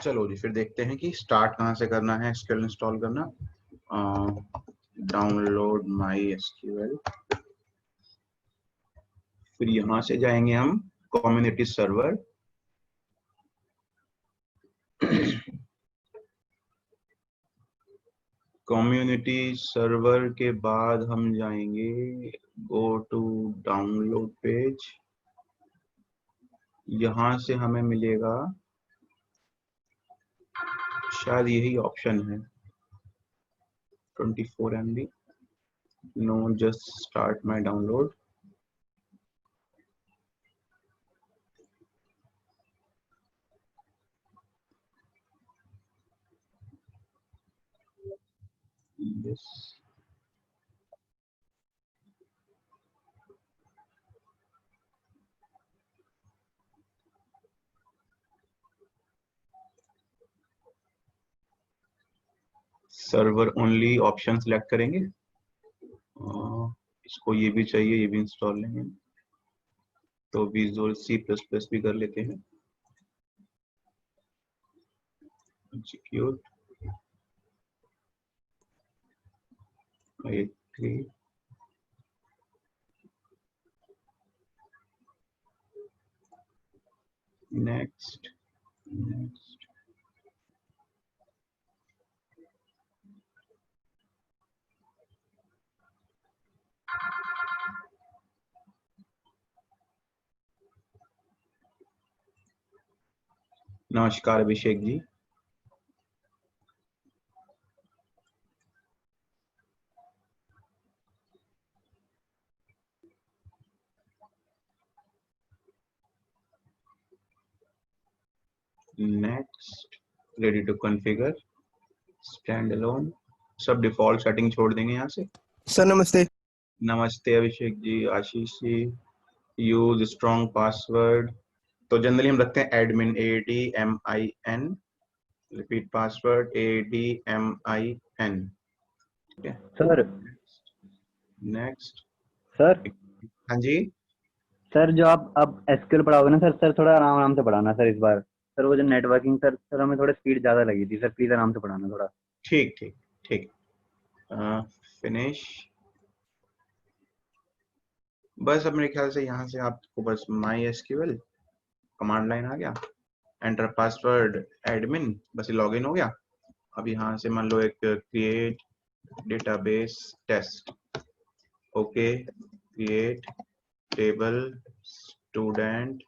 चलो जी, फिर देखते हैं कि स्टार्ट कहाँ से करना है एसक्यूएल इंस्टॉल करना। डाउनलोड माई एसक्यूएल, फिर यहाँ से जाएंगे हम कम्युनिटी सर्वर। कम्युनिटी सर्वर के बाद हम जाएंगे गो टू डाउनलोड पेज। यहाँ से हमें मिलेगा, शायद यही ऑप्शन है 24 MB। No, just start my download. Yes. Server only option select करेंगे। इसको ये भी चाहिए, ये भी इंस्टॉल लेंगे, तो विजुअल C++ भी कर लेते हैं। Execute next next. नमस्कार Abhishek ji. Next, ready to configure, stand alone, सब डिफॉल्ट सेटिंग छोड़ देंगे यहाँ से। सर नमस्ते। नमस्ते Abhishek ji, Ashish ji. Use strong password, तो जनरली हम रखते हैं admin, ADMIN। Repeat password ADMIN। ठीक है सर। नेक्स्ट सर हाँ जी सर, जो आप अब एसक्यूएल पढ़ाओगे ना सर थोड़ा आराम आराम से पढ़ाना सर इस बार। सर वो जो नेटवर्किंग सर हमें थोड़ा स्पीड ज़्यादा लगी थी सर, प्लीज़ आराम से पढ़ाना थोड़ा। ठीक ठीक ठीक। फिनिश। बस अब मेरे ख्याल से यहाँ से आपको बस माई एसक्यूएल कमांड लाइन आ गया, एंटर पासवर्ड एडमिन, बस ये लॉगिन हो गया। अब यहाँ से मान लो एक create database test, okay, create table student,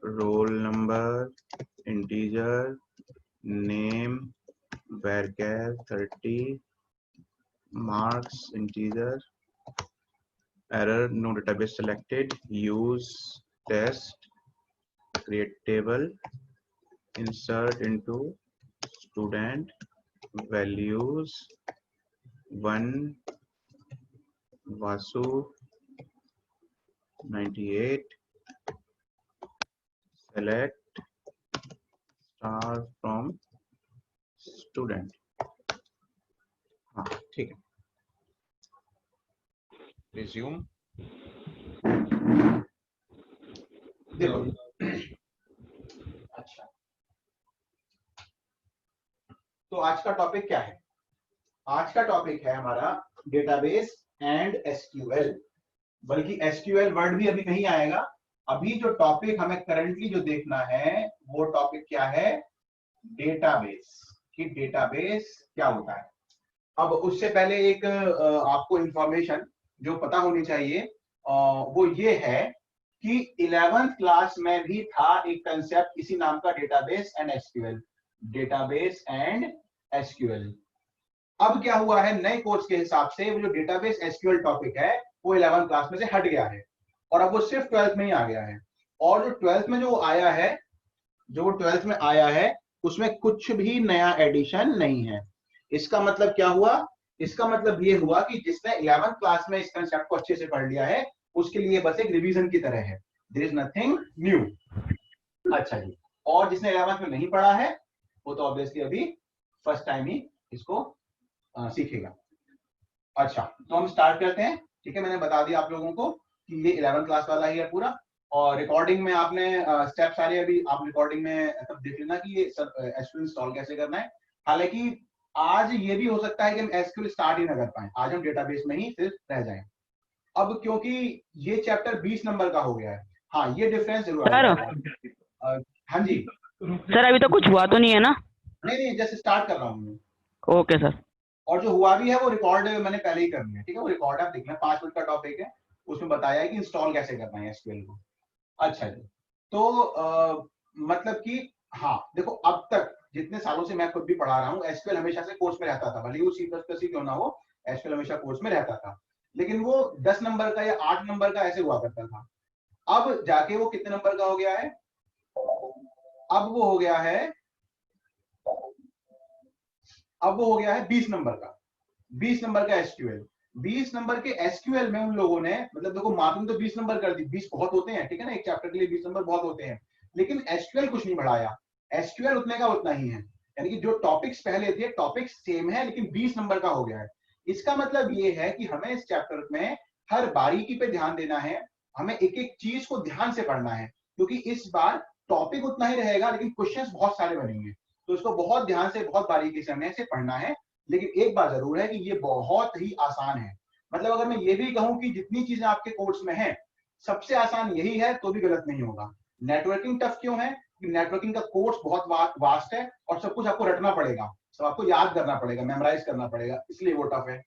roll number, integer, name varchar 30, marks integer, error no database selected, use test, create table, insert into student, values 1 Vasu 98, select star from student। हाँ ठीक है, resume. देखो अच्छा, तो आज का topic क्या है? आज का टॉपिक है हमारा डेटाबेस एंड एसक्यूएल, बल्कि एसक्यूएल वर्ड भी अभी नहीं आएगा। अभी जो टॉपिक हमें करंटली जो देखना है वो टॉपिक क्या है? डेटाबेस। कि डेटाबेस क्या होता है। अब उससे पहले एक आपको इंफॉर्मेशन जो पता होनी चाहिए वो ये है कि 11th क्लास में भी था एक कंसेप्ट इसी नाम का, database and SQL. Database and SQL. अब क्या हुआ है, नए कोर्स के हिसाब से वो जो डेटाबेस एसक्यूएल टॉपिक है वो 11th क्लास में से हट गया है और अब वो सिर्फ 12th में ही आ गया है। और जो 12th में जो आया है, जो 12th में आया है उसमें कुछ भी नया एडिशन नहीं है। इसका मतलब क्या हुआ? इसका मतलब ये हुआ कि जिसने 11th क्लास में इस कंसेप्ट को अच्छे से पढ़ लिया है उसके लिए बस एक रिवीजन की तरह है, देयर इज नथिंग न्यू। अच्छा जी, और जिसने 11th में नहीं पढ़ा है वो तो ऑब्वियसली अभी फर्स्ट टाइम ही इसको सीखेगा। अच्छा, तो हम स्टार्ट करते हैं। ठीक है, मैंने बता दिया आप लोगों को कि ये 11th क्लास वाला ही है पूरा, और रिकॉर्डिंग में आपने स्टेप सारे अभी आप रिकॉर्डिंग में तब देख लेना कि ये एसक्यूएल इंस्टॉल कैसे करना है। हालांकि आज ये भी हो सकता है कि हम एसक्यूएल स्टार्ट ही ना कर पाए, आज हम डेटाबेस में ही सिर्फ रह जाएं। अब क्योंकि ये चैप्टर 20 नंबर का हो गया है, हाँ ये डिफरेंस जरूर आ जाएगा। हाँ जी सर, अभी तो कुछ हुआ तो नहीं है ना? नहीं जैसे स्टार्ट कर रहा हूँ। Okay sir. और जो हुआ भी है वो रिकॉर्ड मैंने पहले ही कर लिया, ठीक है, वो रिकॉर्ड आप देखना, 5 मिनट का टॉपिक है, उसमें बताया है कि इंस्टॉल कैसे करना है एसक्यूएल को। अच्छा जी, तो मतलब कि हाँ देखो, अब तक जितने सालों से मैं खुद भी पढ़ा रहा हूँ, एसक्यूएल हमेशा से कोर्स में रहता था, भले ही वो C++ ही क्यों ना हो, एसक्यूएल हमेशा कोर्स में रहता था, लेकिन वो 10 नंबर का या 8 नंबर का ऐसे हुआ करता था। अब जाके वो कितने नंबर का हो गया है? अब वो हो गया है 20 नंबर का। 20 नंबर का एसक्यूएल, 20 नंबर के एसक्यूएल में उन लोगों ने, मतलब देखो मार्किंग तो 20 नंबर कर दी, 20 बहुत होते हैं, ठीक है ना, एक चैप्टर के लिए 20 नंबर बहुत होते हैं, लेकिन एसक्यूएल कुछ नहीं बढ़ाया, एसक्यूएल उतने का उतना ही है, यानी कि जो टॉपिक्स पहले थे टॉपिक्स सेम है, लेकिन 20 नंबर का हो गया है। इसका मतलब ये है कि हमें इस चैप्टर में हर बारीकी पे ध्यान देना है, हमें एक एक चीज को ध्यान से पढ़ना है, क्योंकि इस बार टॉपिक उतना ही रहेगा लेकिन क्वेश्चंस बहुत सारे बनेंगे, तो इसको बहुत ध्यान से बहुत बारीकी से हमें इसे पढ़ना है। लेकिन एक बात जरूर है कि ये बहुत ही आसान है, मतलब अगर मैं ये भी कहूं कि जितनी चीजें आपके कोर्स में हैं सबसे आसान यही है तो भी गलत नहीं होगा। नेटवर्किंग टफ क्यों है? नेटवर्किंग का कोर्स बहुत वास्ट है और सब कुछ आपको रटना पड़ेगा, सब आपको याद करना पड़ेगा, मेमोराइज करना पड़ेगा, इसलिए वो टफ है।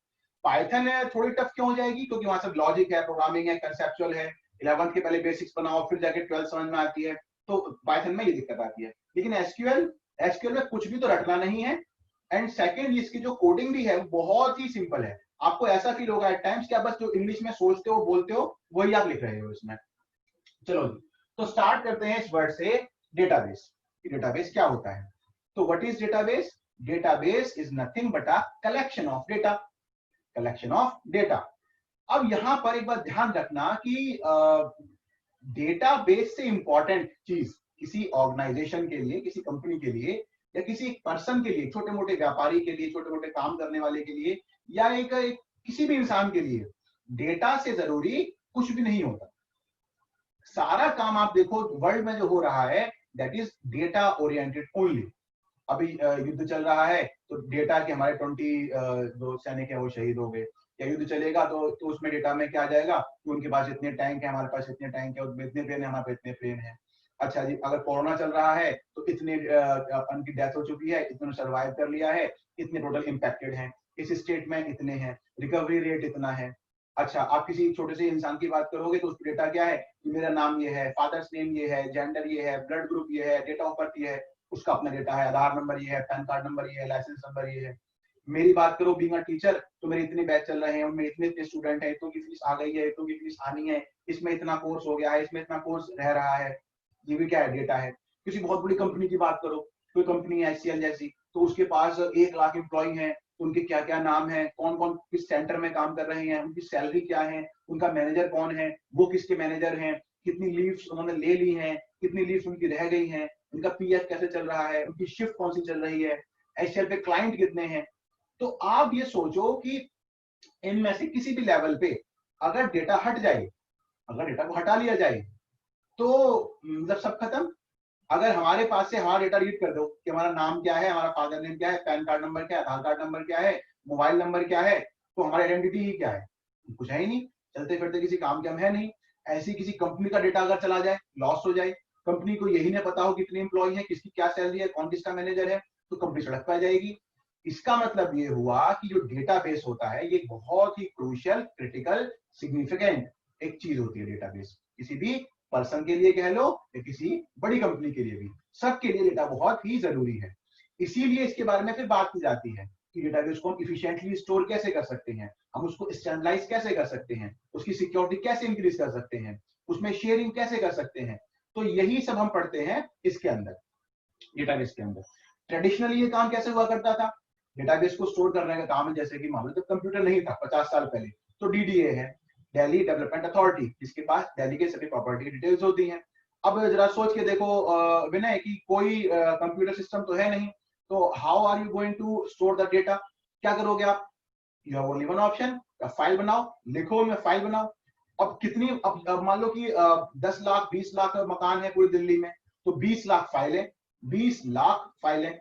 पाइथन है थोड़ी टफ क्यों हो जाएगी? क्योंकि वहां सब लॉजिक है, प्रोग्रामिंग है, कंसेप्चुअल है, 11th के पहले बेसिक्स बनाओ फिर जाके 12th समझ में आती है, तो पाइथन में ये दिक्कत आती है। लेकिन एसक्यूएल में कुछ भी तो रटना नहीं है, एंड सेकंड इसकी जो कोडिंग भी है वो बहुत ही सिंपल है, आपको ऐसा फील होगा एट टाइम्स कि आप बस जो इंग्लिश में सोचते हो बोलते हो वही आप लिख रहे हो इसमें। चलो जी, तो स्टार्ट करते हैं इस वर्ड से, डेटाबेस। डेटाबेस क्या होता है? तो what is database? Database is nothing but a collection of data, collection of data. अब यहां पर एक बात ध्यान रखना कि डेटाबेस से इंपॉर्टेंट चीज किसी ऑर्गेनाइजेशन के लिए, किसी कंपनी के लिए, या किसी पर्सन के लिए, छोटे मोटे व्यापारी के लिए, छोटे मोटे काम करने वाले के लिए, या एक किसी भी इंसान के लिए डेटा से जरूरी कुछ भी नहीं होता। सारा काम आप देखो वर्ल्ड में जो हो रहा है that is data oriented only. अभी युद्ध चल रहा है तो डेटा के हमारे 20 जो सैनिक है वो शहीद हो गए, या युद्ध चलेगा तो उसमें डेटा में क्या आ जाएगा कि उनके पास इतने टैंक है, हमारे पास इतने टैंक है, उनमें इतने प्लेन है, हमारे पास इतने प्लेन है। अच्छा जी, अगर कोरोना चल रहा है तो इतने उनकी डेथ हो चुकी है, इतने सर्वाइव कर लिया है, इतने टोटल इम्पैक्टेड हैं, इस स्टेट में इतने हैं, रिकवरी रेट इतना है। अच्छा, आप किसी छोटे से इंसान की बात करोगे तो उसका डेटा क्या है कि मेरा नाम ये है, फादर्स नेम ये है, जेंडर ये है, ब्लड ग्रुप ये है, डेट ऑफ बर्थ ये है, उसका अपना डेटा है, आधार नंबर ये है, पैन कार्ड नंबर ये है, लाइसेंस नंबर ये है। मेरी बात करो बीइंग अ टीचर, तो मेरे इतने बैच चल रहे हैं, उनमें इतने इतने स्टूडेंट हैं, इतों की फीस आ गई है, इतों की फीस आनी है, इसमें इतना कोर्स हो गया है, इसमें इतना कोर्स रह रहा है, ये भी क्या है? डेटा है। किसी बहुत बड़ी कंपनी की बात करो, कोई कंपनी है HCL जैसी, तो उसके पास 1 लाख एम्प्लॉय हैं, तो उनके क्या क्या नाम है, कौन कौन किस सेंटर में काम कर रहे हैं, उनकी सैलरी क्या है, उनका मैनेजर कौन है, वो किसके मैनेजर हैं, कितनी लीव्स उन्होंने ले ली हैं, कितनी लीव्स उनकी रह गई हैं, उनका PF कैसे चल रहा है, उनकी शिफ्ट कौन सी चल रही है, HCL पे क्लाइंट कितने हैं। तो आप ये सोचो कि इनमें से किसी भी लेवल पे अगर डेटा हट जाए, अगर डेटा को हटा लिया जाए तो मतलब सब खत्म। अगर हमारे पास से हमारा डेटा रीड कर दो कि हमारा नाम क्या है, हमारा फादर नेम क्या है, पैन कार्ड नंबर क्या है, आधार कार्ड नंबर क्या है, मोबाइल नंबर क्या है, तो हमारी आइडेंटिटी ही क्या है? कुछ है ही नहीं, चलते फिरते किसी काम के हम है नहीं। ऐसी किसी कंपनी का डेटा अगर चला जाए, लॉस हो जाए, कंपनी को यही नहीं पता हो कितने एम्प्लॉय है, किसकी क्या सैलरी है, कौन किसका मैनेजर है, तो कंपनी सड़क पर आ जाएगी। इसका मतलब ये हुआ कि जो डेटाबेस होता है ये बहुत ही क्रूशियल, क्रिटिकल, सिग्निफिकेंट एक चीज होती है डेटाबेस, किसी भी पर्सन के लिए कह लो या किसी बड़ी कंपनी के लिए भी, सबके लिए डेटा बहुत ही जरूरी है। इसीलिए इसके बारे में फिर बात की जाती है कि डेटाबेस को हम इफिशिएंटली स्टोर कैसे कर सकते हैं, हम उसको स्टैंडर्डाइज कैसे कर सकते हैं, उसकी सिक्योरिटी कैसे इंक्रीज कर सकते हैं, उसमें शेयरिंग कैसे कर सकते हैं। तो यही सब हम पढ़ते हैं इसके अंदर, डेटाबेस के अंदर। ट्रेडिशनली ये काम कैसे हुआ करता था? डेटाबेस को स्टोर करने का काम है, जैसे कि मान लो जब कंप्यूटर नहीं था 50 साल पहले, तो DDA है, दिल्ली डेवलपमेंट अथॉरिटी, जिसके पास दिल्ली के सभी प्रॉपर्टी की डिटेल्स होती हैं। अब जरा सोच के देखो विनय कि कोई कंप्यूटर सिस्टम तो है नहीं, तो how are you going to store the data? क्या करोगे आप? You have only one option, file बनाओ, लिखो उनमें फाइल बनाओ। अब कितनी, अब मान लो कि 10 लाख 20 लाख मकान है पूरी दिल्ली में, तो 20 लाख फाइलें, 20 लाख फाइलें,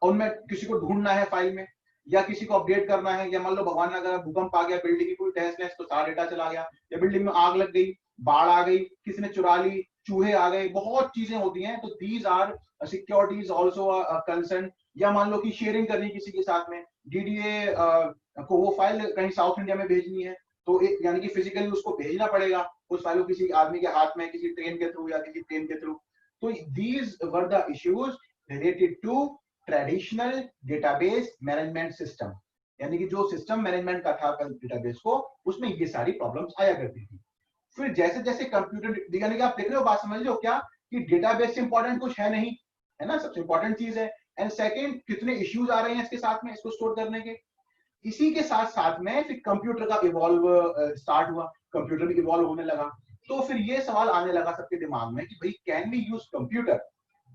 और उनमें किसी को ढूंढना है फाइल में, या किसी को अपडेट करना है, या मान लो भगवान अगर भूकंप आ गया, बिल्डिंग की पूरी तहस नहस, तो सारा डेटा चला गया, या बिल्डिंग में आग लग गई, बाढ़ आ गई, किसी ने चुरा ली, चूहे आ गए, बहुत चीजें होती हैं। तो these R securities also concern. या मान लो कि शेयरिंग करनी किसी के साथ में, डीडीए को वो फाइल कहीं साउथ इंडिया में भेजनी है, तो एक यानी कि फिजिकली उसको भेजना पड़ेगा उस फाइल को किसी आदमी के हाथ में, किसी ट्रेन के थ्रू या किसी ट्रेन के थ्रू। तो these were the issues related to traditional database management system, यानी कि जो सिस्टम मैनेजमेंट का था डेटाबेस को, उसमें ये सारी प्रॉब्लम्स आया करती थी। फिर जैसे जैसे कंप्यूटर, यानी कि आप देख रहे हो, बात समझ रहे हो क्या, कि डेटाबेस से इंपॉर्टेंट कुछ है नहीं, है ना, सबसे इंपॉर्टेंट चीज है। एंड सेकंड, कितने इश्यूज आ रहे हैं इसके साथ में, इसको स्टोर करने के। इसी के साथ साथ में फिर कंप्यूटर का इवॉल्व स्टार्ट हुआ, कंप्यूटर भी इवॉल्व होने लगा। तो फिर ये सवाल आने लगा सबके दिमाग में कि भाई, can we use computer,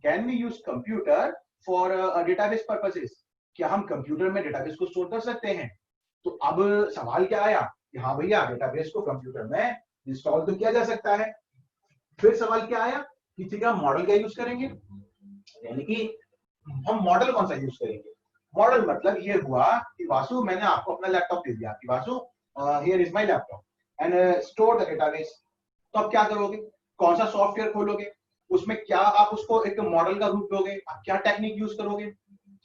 can we use computer for database purposes, क्या हम कंप्यूटर में डेटाबेस को स्टोर कर सकते हैं। तो अब सवाल क्या आया कि हाँ भैया, डेटाबेस को कंप्यूटर में इंस्टॉल तो किया जा सकता है। फिर सवाल क्या आया कि ठीक है, हम मॉडल क्या यूज करेंगे, यानी कि हम मॉडल कौन सा यूज करेंगे। मॉडल मतलब ये हुआ कि वासु, मैंने आपको अपना लैपटॉप दे दिया कि Vasu, here is my laptop and store the database. तो आप क्या करोगे, कौन सा सॉफ्टवेयर खोलोगे, उसमें क्या आप उसको एक मॉडल का रूप दोगे, आप क्या टेक्निक यूज करोगे,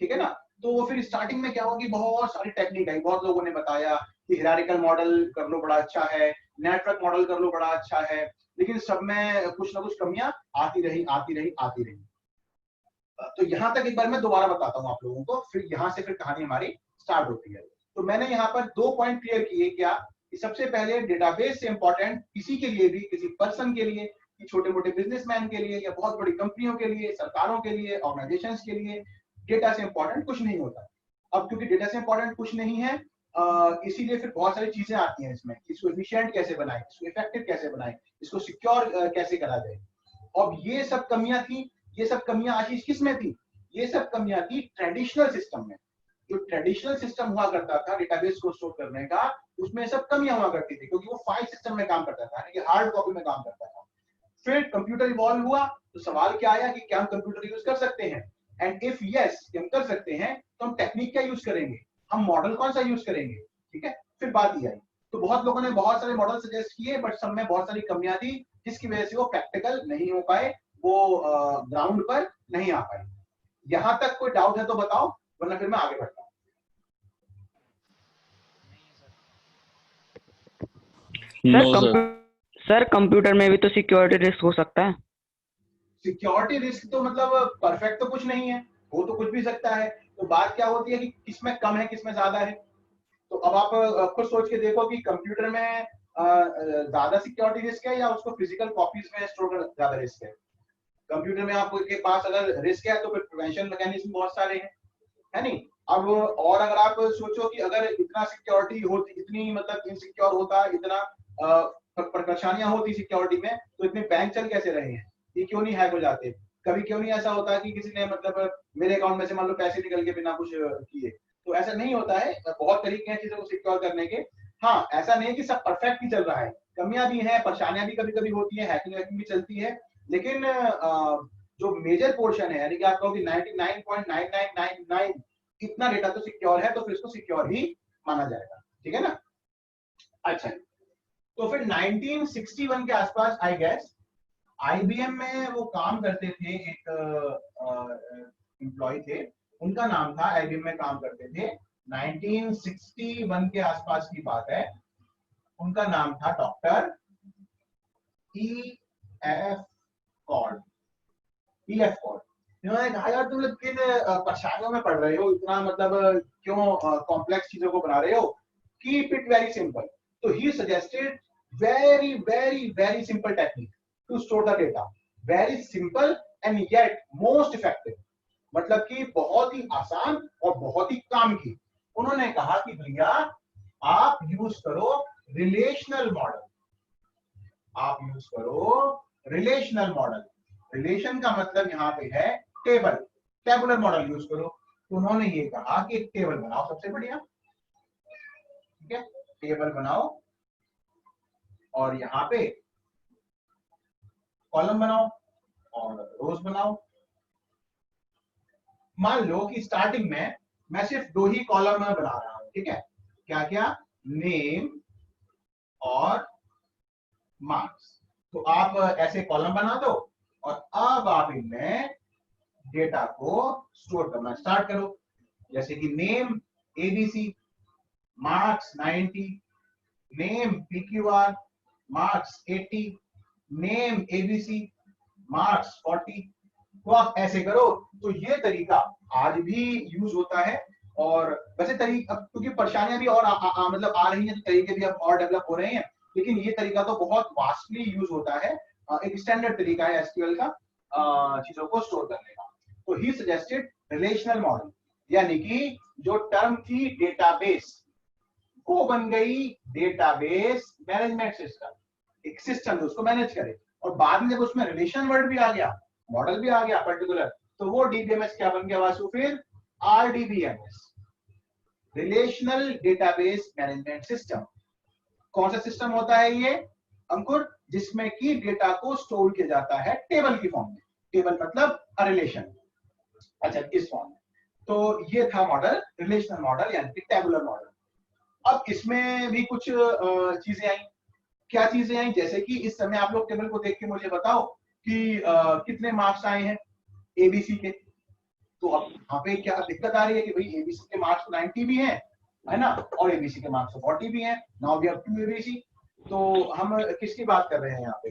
ठीक है ना। तो वो फिर स्टार्टिंग में क्या होगी, बहुत सारी टेक्निक आई, बहुत लोगों ने बताया कि हिरारिकल मॉडल कर लो बड़ा अच्छा है, नेटवर्क मॉडल कर लो बड़ा अच्छा है, लेकिन सब में कुछ ना कुछ कमियां आती रही आती रही आती रही। तो यहां तक एक बार मैं दोबारा बताता हूं आप लोगों को, फिर यहां से फिर कहानी हमारी स्टार्ट होती है। तो मैंने यहाँ पर 2 पॉइंट क्लियर किए, क्या कि सबसे पहले डेटाबेस से इंपॉर्टेंट किसी के लिए भी, किसी पर्सन के लिए, कि छोटे मोटे बिजनेसमैन के लिए, या बहुत बड़ी कंपनियों के लिए, सरकारों के लिए, ऑर्गेनाइजेशंस के लिए, डेटा से इंपॉर्टेंट कुछ नहीं होता। अब क्योंकि डेटा से इंपॉर्टेंट कुछ नहीं है, इसीलिए फिर बहुत सारी चीजें आती हैं इसमें, इसको एफिशिएंट कैसे बनाए, इसको इफेक्टिव कैसे बनाए, इसको सिक्योर कैसे करा जाए। अब ये सब कमियां थी, ये सब कमियां आशीष किस में थी, ये सब कमियां थी ट्रेडिशनल सिस्टम में। जो ट्रेडिशनल सिस्टम हुआ करता था डेटाबेस को स्टोर करने का, उसमें सब कमियां हुआ करती थी, क्योंकि वो फाइल सिस्टम में काम करता था, यानी कि हार्ड कॉपी में काम करता था। फिर कंप्यूटर इवॉल्व हुआ, तो सवाल क्या आया कि क्या हम कंप्यूटर यूज कर सकते हैं, एंड इफ यस हम कर सकते हैं, तो हम टेक्निक क्या यूज करेंगे, हम मॉडल कौन सा यूज करेंगे, ठीक है। फिर बात ये आई, तो बहुत लोगों ने बहुत सारे मॉडल सजेस्ट किए, बट सब में बहुत सारी कमियां थी, जिसकी वजह से वो प्रैक्टिकल नहीं हो पाए, वो ग्राउंड पर नहीं आ पाए। यहां तक कोई डाउट है तो बताओ, वरना फिर मैं आगे बढ़ता हूं। सर कंप्यूटर में भी तो सिक्योरिटी रिस्क हो सकता है। सिक्योरिटी रिस्क तो मतलब परफेक्ट तो कुछ नहीं है, हो तो कुछ भी सकता है। तो बात क्या होती है कि किसमें कम है, किसमें ज्यादा है। तो अब आप खुद सोच के देखो कि कंप्यूटर में ज्यादा सिक्योरिटी रिस्क है, या उसको फिजिकल कॉपीज में स्टोर करना ज्यादा रिस्क है। कंप्यूटर में आपके पास अगर रिस्क है, तो फिर प्रिवेंशन मैकेनिज्म बहुत सारे हैं, है नहीं। अब और अगर आप सोचो कि अगर इतना सिक्योरिटी होती, इतनी मतलब इनसिक्योर होता, इतना परेशानियां होती सिक्योरिटी में, तो इतने बैंक चल कैसे रहे हैं, ये क्यों नहीं हैक हो जाते। कभी क्यों नहीं ऐसा होता कि किसी ने मतलब मेरे अकाउंट में से मान लो पैसे निकल के बिना कुछ किए। तो ऐसा नहीं होता है, बहुत तरीके हैं चीजों को सिक्योर करने के। हाँ, ऐसा नहीं है कि सब परफेक्ट ही चल रहा है, कमियां भी हैं, परेशानियां भी कभी कभी होती है, हैकिंग वैकिंग भी चलती है, लेकिन जो मेजर पोर्शन है, यानी कि आप कहो कि 99.9999 इतना डेटा तो सिक्योर है, तो फिर इसको सिक्योर ही माना जाएगा, ठीक है ना। अच्छा, तो फिर 1961 के आसपास आई गेस आईबीएम में वो काम करते थे, एक एम्प्लॉय थे, उनका नाम था, आईबीएम में काम करते थे, 1961 के आसपास की बात है, उनका नाम था doctor EF Codd. EF Codd, इन्होंने कहा यार तुम लोग किन परेशानियों में पड़ रहे हो, इतना मतलब क्यों कॉम्प्लेक्स चीजों को बना रहे हो, कीप इट वेरी सिंपल। तो he suggested very very very simple technique to store the data, very simple and yet most effective, मतलब कि बहुत ही आसान और बहुत ही काम की। उन्होंने कहा कि भैया आप यूज करो रिलेशनल मॉडल, आप यूज करो रिलेशनल मॉडल। रिलेशन का मतलब यहां पे है टेबल, टेबुलर मॉडल यूज करो। तो उन्होंने ये कहा कि एक टेबल बनाओ, सबसे बढ़िया, ठीक है, टेबल बनाओ, और यहाँ पे कॉलम बनाओ और रोज बनाओ। मान लो कि स्टार्टिंग में मैं सिर्फ 2 ही कॉलम बना रहा हूं, ठीक है, क्या क्या, नेम और मार्क्स। तो आप ऐसे कॉलम बना दो और अब आप इनमें डेटा को स्टोर करना स्टार्ट करो, जैसे कि name ABC, marks 90, name PQR, marks 80, name ABC, marks 40। तो आप ऐसे करो। तो ये तरीका आज भी यूज होता है। और वैसे तरीका, क्योंकि परेशानियां भी और मतलब आ रही हैं, तो तरीके भी अब और डेवलप हो रहे हैं, लेकिन ये तरीका तो बहुत वास्टली यूज होता है। एक स्टैंडर्ड तरीका है एसक्यूएल का चीजों को स्टोर करने का। तो ही सजेस्टेड रिलेशनल मॉडल, यानी कि जो टर्म थी डेटाबेस, वो बन गई डेटाबेस मैनेजमेंट सिस्टम। एक सिस्टम जो उसको मैनेज करे, और बाद में जब उसमें रिलेशन वर्ड भी आ गया, मॉडल भी आ गया पर्टिकुलर, तो वो डीबीएमएस क्या बन गया वासु, फिर RDBMS, relational database management system. कौन सा सिस्टम होता है ये अंकुर? जिसमें कि डेटा को स्टोर किया जाता है टेबल की फॉर्म में। टेबल मतलब रिलेशन। अच्छा, इस फॉर्म में। तो ये था मॉडल, रिलेशनल मॉडल यानी कि टेबुलर मॉडल। अब इसमें भी कुछ चीजें आई। क्या चीजें आई? जैसे कि इस समय आप लोग टेबल को देख के मुझे बताओ कि कितने मार्क्स आए हैं एबीसी के। तो अब यहाँ पे क्या दिक्कत आ रही है कि भाई एबीसी के मार्क्स 90 भी हैं, है ना, और एबीसी के मार्क्स 40 भी हैं। Now we have 2 ABC. तो हम किसकी बात कर रहे हैं यहाँ पे?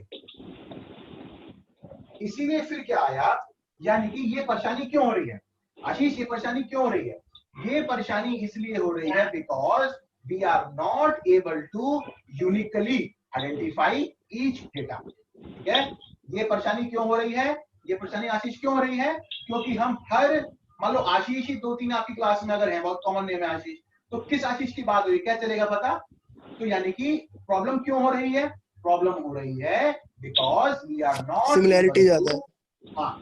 इसीलिए फिर क्या आया, यानी कि ये परेशानी क्यों हो रही है आशीष? ये परेशानी क्यों हो रही है? ये परेशानी इसलिए हो रही है because we are not able to uniquely identify each data. ठीक है, ये परेशानी क्यों हो रही है? ये परेशानी आशीष क्यों हो रही है? क्योंकि हम हर, मान लो आशीष ही 2-3 आपकी क्लास में अगर है, बहुत कॉमन नेम है आशीष, तो किस आशीष की बात हो रही है, क्या चलेगा पता? तो यानी कि प्रॉब्लम क्यों हो रही है? प्रॉब्लम हो रही है because we are not similarity ज्यादा है।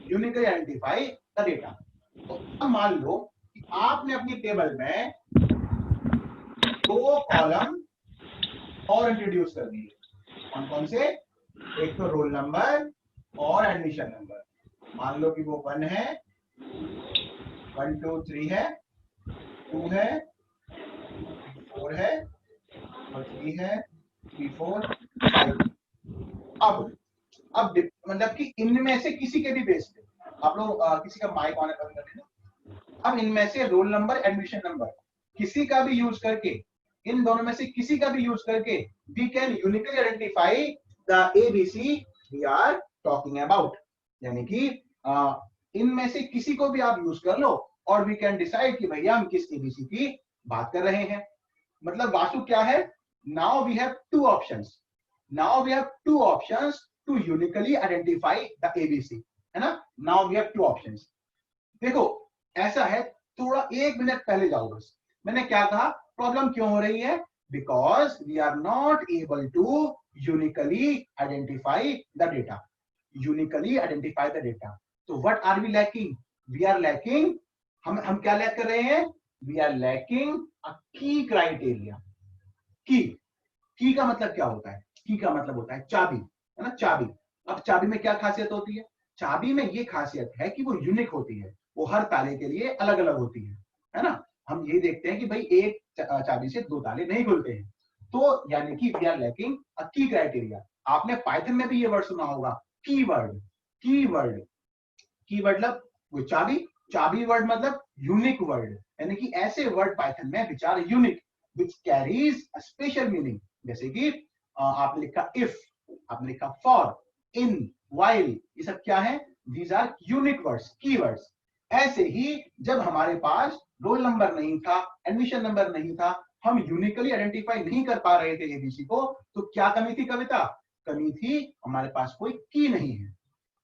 Uniquely identify the data. तो अब मान लो कि आपने अपनी टेबल में 2 कॉलम और इंट्रोड्यूस कर दिए। कौन कौन से? एक तो रोल नंबर और एडमिशन नंबर। मान लो कि वो 1 है, 1 2 3 है, 2 है, 4 है, और 3 है, 3 4 5। अब मतलब कि इनमें से किसी के भी बेस पे आप लोग किसी का माइक ऑन बंद कर देना। अब इनमें से रोल नंबर, एडमिशन नंबर किसी का भी यूज करके, इन दोनों में से किसी का भी यूज करके we can uniquely identify the ABC we are talking about. यानी कि इनमें से किसी को भी आप यूज कर लो और वी कैन डिसाइड कि भैया हम किस एबीसी की बात कर रहे हैं। मतलब वास्तु क्या है? Now we have 2 options. Now we have 2 options to uniquely identify the ABC, है ना। Now we have 2 options. देखो ऐसा है, थोड़ा 1 मिनट पहले जाओ बस। मैंने क्या कहा? प्रॉब्लम क्यों हो रही है? Because we are not able to uniquely identify the data. Uniquely identify the data. तो what are we lacking? We are lacking, हम क्या लैक कर रहे हैं? वी आर लैकिंग अ की क्राइटेरिया। की का मतलब क्या होता है? की का मतलब होता है चाबी, है ना, चाबी। अब चाबी में क्या खासियत होती है? चाबी में ये खासियत है कि वो यूनिक होती है, वो हर ताले के लिए अलग अलग होती है ना। हम ये देखते हैं कि भाई एक चाबी से 2 ताले नहीं खुलते हैं। तो यानी कि वी आर लैकिंग अ की क्राइटेरिया। आपने पाइथन में भी ये वर्ड सुना होगा, कीवर्ड। कीवर्ड, कीवर्ड मतलब वो चाबी, चाबी वर्ड मतलब यूनिक वर्ड, यानी कि ऐसे वर्ड पाइथन में which are unique, which carries a special meaning. जैसे कि आपने लिखा इफ, आपने लिखा फॉर, इन, वाइल, ये सब क्या है? These are unique words, keywords. ऐसे ही जब हमारे पास रोल नंबर नहीं था, एडमिशन नंबर नहीं था, हम यूनिकली आइडेंटिफाई नहीं कर पा रहे थे एबीसी को, तो क्या कमी थी कविता? कमी थी हमारे पास कोई की नहीं है।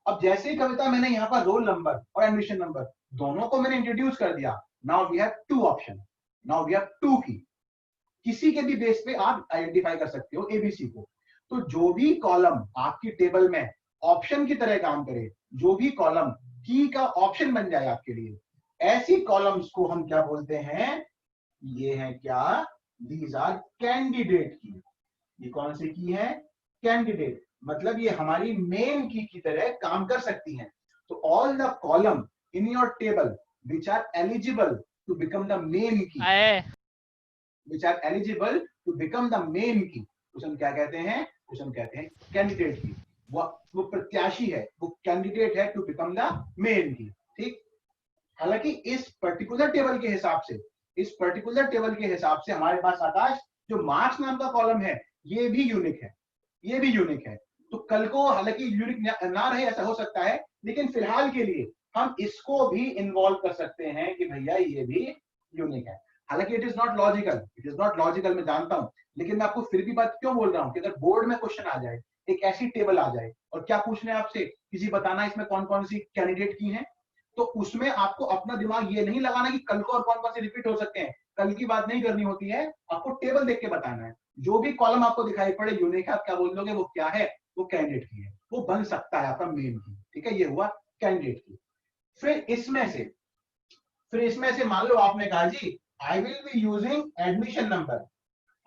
अब जैसे ही कविता मैंने यहाँ पर रोल नंबर और एडमिशन नंबर दोनों को मैंने इंट्रोड्यूस कर दिया, now we have 2 option, now we have 2 key. किसी के भी बेस पे आप आइडेंटिफाई कर सकते हो एबीसी को। तो जो भी कॉलम आपकी टेबल में ऑप्शन की तरह काम करे, जो भी कॉलम की का ऑप्शन बन जाए आपके लिए, ऐसी कॉलम्स को हम क्या बोलते हैं? ये है क्या? दीज आर कैंडिडेट की। ये कौन सी की है? कैंडिडेट, मतलब ये हमारी मेन की तरह काम कर सकती हैं। तो all the column in your table which are eligible to become the main key, which are eligible to become the main key, उसे हम क्या कहते हैं, उसे हम कहते हैं कैंडिडेट की। वो प्रत्याशी है, वो कैंडिडेट है टू बिकम द मेन की। ठीक, हालांकि इस पर्टिकुलर टेबल के हिसाब से, इस पर्टिकुलर टेबल के हिसाब से हमारे पास आकाश जो मार्क्स नाम का कॉलम है ये भी यूनिक है, ये भी यूनिक है। तो कल को हालांकि यूनिक ना रहे ऐसा हो सकता है, लेकिन फिलहाल के लिए हम इसको भी इन्वॉल्व कर सकते हैं कि भैया ये भी यूनिक है। हालांकि it is not logical, it is not logical, मैं जानता हूं, लेकिन मैं आपको फिर भी बात क्यों बोल रहा हूं कि अगर बोर्ड में क्वेश्चन आ जाए, एक ऐसी टेबल आ जाए और क्या पूछने आपसे किसी बताना इसमें कौन कौन सी कैंडिडेट की हैं, तो उसमें आपको अपना दिमाग ये नहीं लगाना कि कल को और कौन कौन से रिपीट हो सकते हैं, कल की बात नहीं करनी होती है, आपको टेबल देख के बताना है। जो भी कॉलम आपको दिखाई पड़े यूनिक है, आप क्या बोल दोगे वो क्या है, वो कैंडिडेट की है, वो बन सकता है आपका मेन की। ठीक है, ये हुआ कैंडिडेट की। फिर इसमें से मान लो आपने कहा जी I will be using admission number,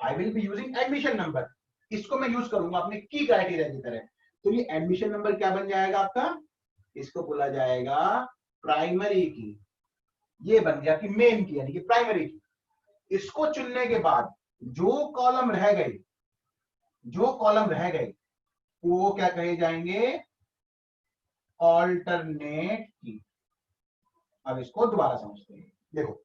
I will be using admission number, इसको मैं यूज करूंगा अपने की क्राइटेरिया की तरह। तो ये एडमिशन नंबर क्या बन जाएगा आपका, इसको बोला जाएगा प्राइमरी की, ये बन गया कि मेन की यानी कि प्राइमरी की। इसको चुनने के बाद जो कॉलम रह गए, जो कॉलम रह गए वो क्या कहे जाएंगे, ऑल्टरनेट की। अब इसको दोबारा समझते हैं। देखो,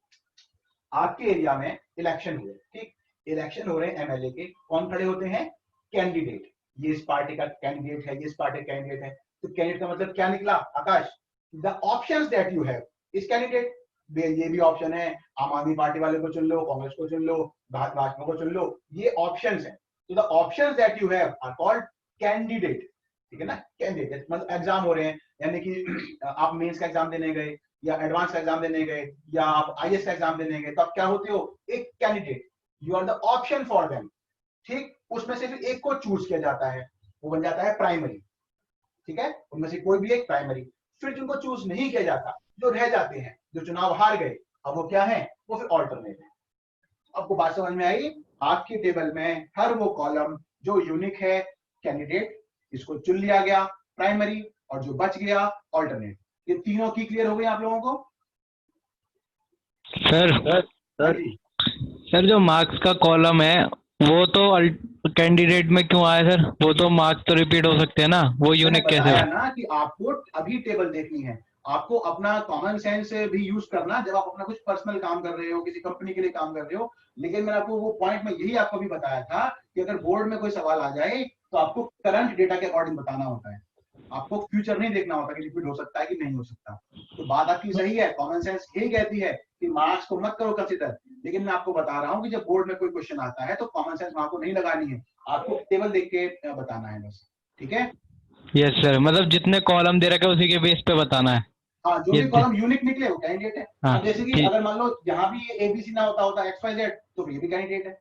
आपके एरिया में इलेक्शन हुए, ठीक, इलेक्शन हो रहे हैं एमएलए के, कौन खड़े होते हैं, कैंडिडेट, ये इस पार्टी का कैंडिडेट है, ये इस पार्टी का कैंडिडेट है। तो कैंडिडेट का मतलब क्या निकला Akash, the options that you have is candidate. ये भी ऑप्शन है, आम आदमी पार्टी वाले को चुन लो, कांग्रेस को चुन लो, भाजपा को चुन लो, ये ऑप्शंस है। तो the options that you have are called candidate. ठीक है ना, कैंडिडेट मतलब एग्जाम हो रहे हैं, यानी कि आप मेंस का एग्जाम देने गए या एडवांस का एग्जाम देने गए या आप आईएएस का एग्जाम देने गए, तो आप क्या होते हो, एक candidate, you are the option for them. ठीक, उसमें से फिर एक को चूज किया जाता है, वो बन जाता है प्राइमरी। ठीक है, उनमें से कोई भी एक प्राइमरी। फिर जिनको चूज नहीं किया जाता, जो रह जाते हैं, जो चुनाव हार गए, अब वो क्या है, वो फिर ऑल्टरनेट है। आपको बात समझ में आई, आपकी टेबल में हर वो कॉलम जो यूनिक है कैंडिडेट, इसको चुन लिया गया प्राइमरी, और जो बच गया ऑल्टरनेट। ये तीनों की क्लियर हो गई आप लोगों को। सर जो मार्क्स का कॉलम है वो तो कैंडिडेट में क्यों आया सर, वो तो मार्क्स तो रिपीट हो सकते हैं ना, वो यूनिक कैसे बताया ना कि आपको अभी टेबल देखनी है, आपको अपना कॉमन सेंस भी यूज करना जब आप अपना कुछ पर्सनल काम कर रहे हो, किसी कंपनी के लिए काम कर रहे हो। लेकिन मैंने आपको वो पॉइंट में यही आपको भी बताया था कि अगर बोर्ड में कोई सवाल आ जाए तो आपको करंट डेटा के अकॉर्डिंग बताना होता है, आपको फ्यूचर नहीं देखना होता कि रिपीट हो सकता है कि नहीं हो सकता। तो बात आपकी सही है, कॉमन सेंस यही कहती है कि मार्क्स को मत करो कंसीडर, लेकिन मैं आपको बता रहा हूं कि जब बोर्ड में कोई क्वेश्चन आता है तो कॉमन सेंस वहां को नहीं लगानी है, आपको टेबल देख के बताना है बस। ठीक है, यस सर, मतलब जितने कॉलम दे रखे उसी के बेस पे बताना है। हाँ, जो भी कॉलम यूनिक निकले वो कैंडिडेट है। हाँ, अब जैसे कि अगर मान लो यहाँ भी एबीसी ना होता XYZ, तो ये भी कैंडिडेट है।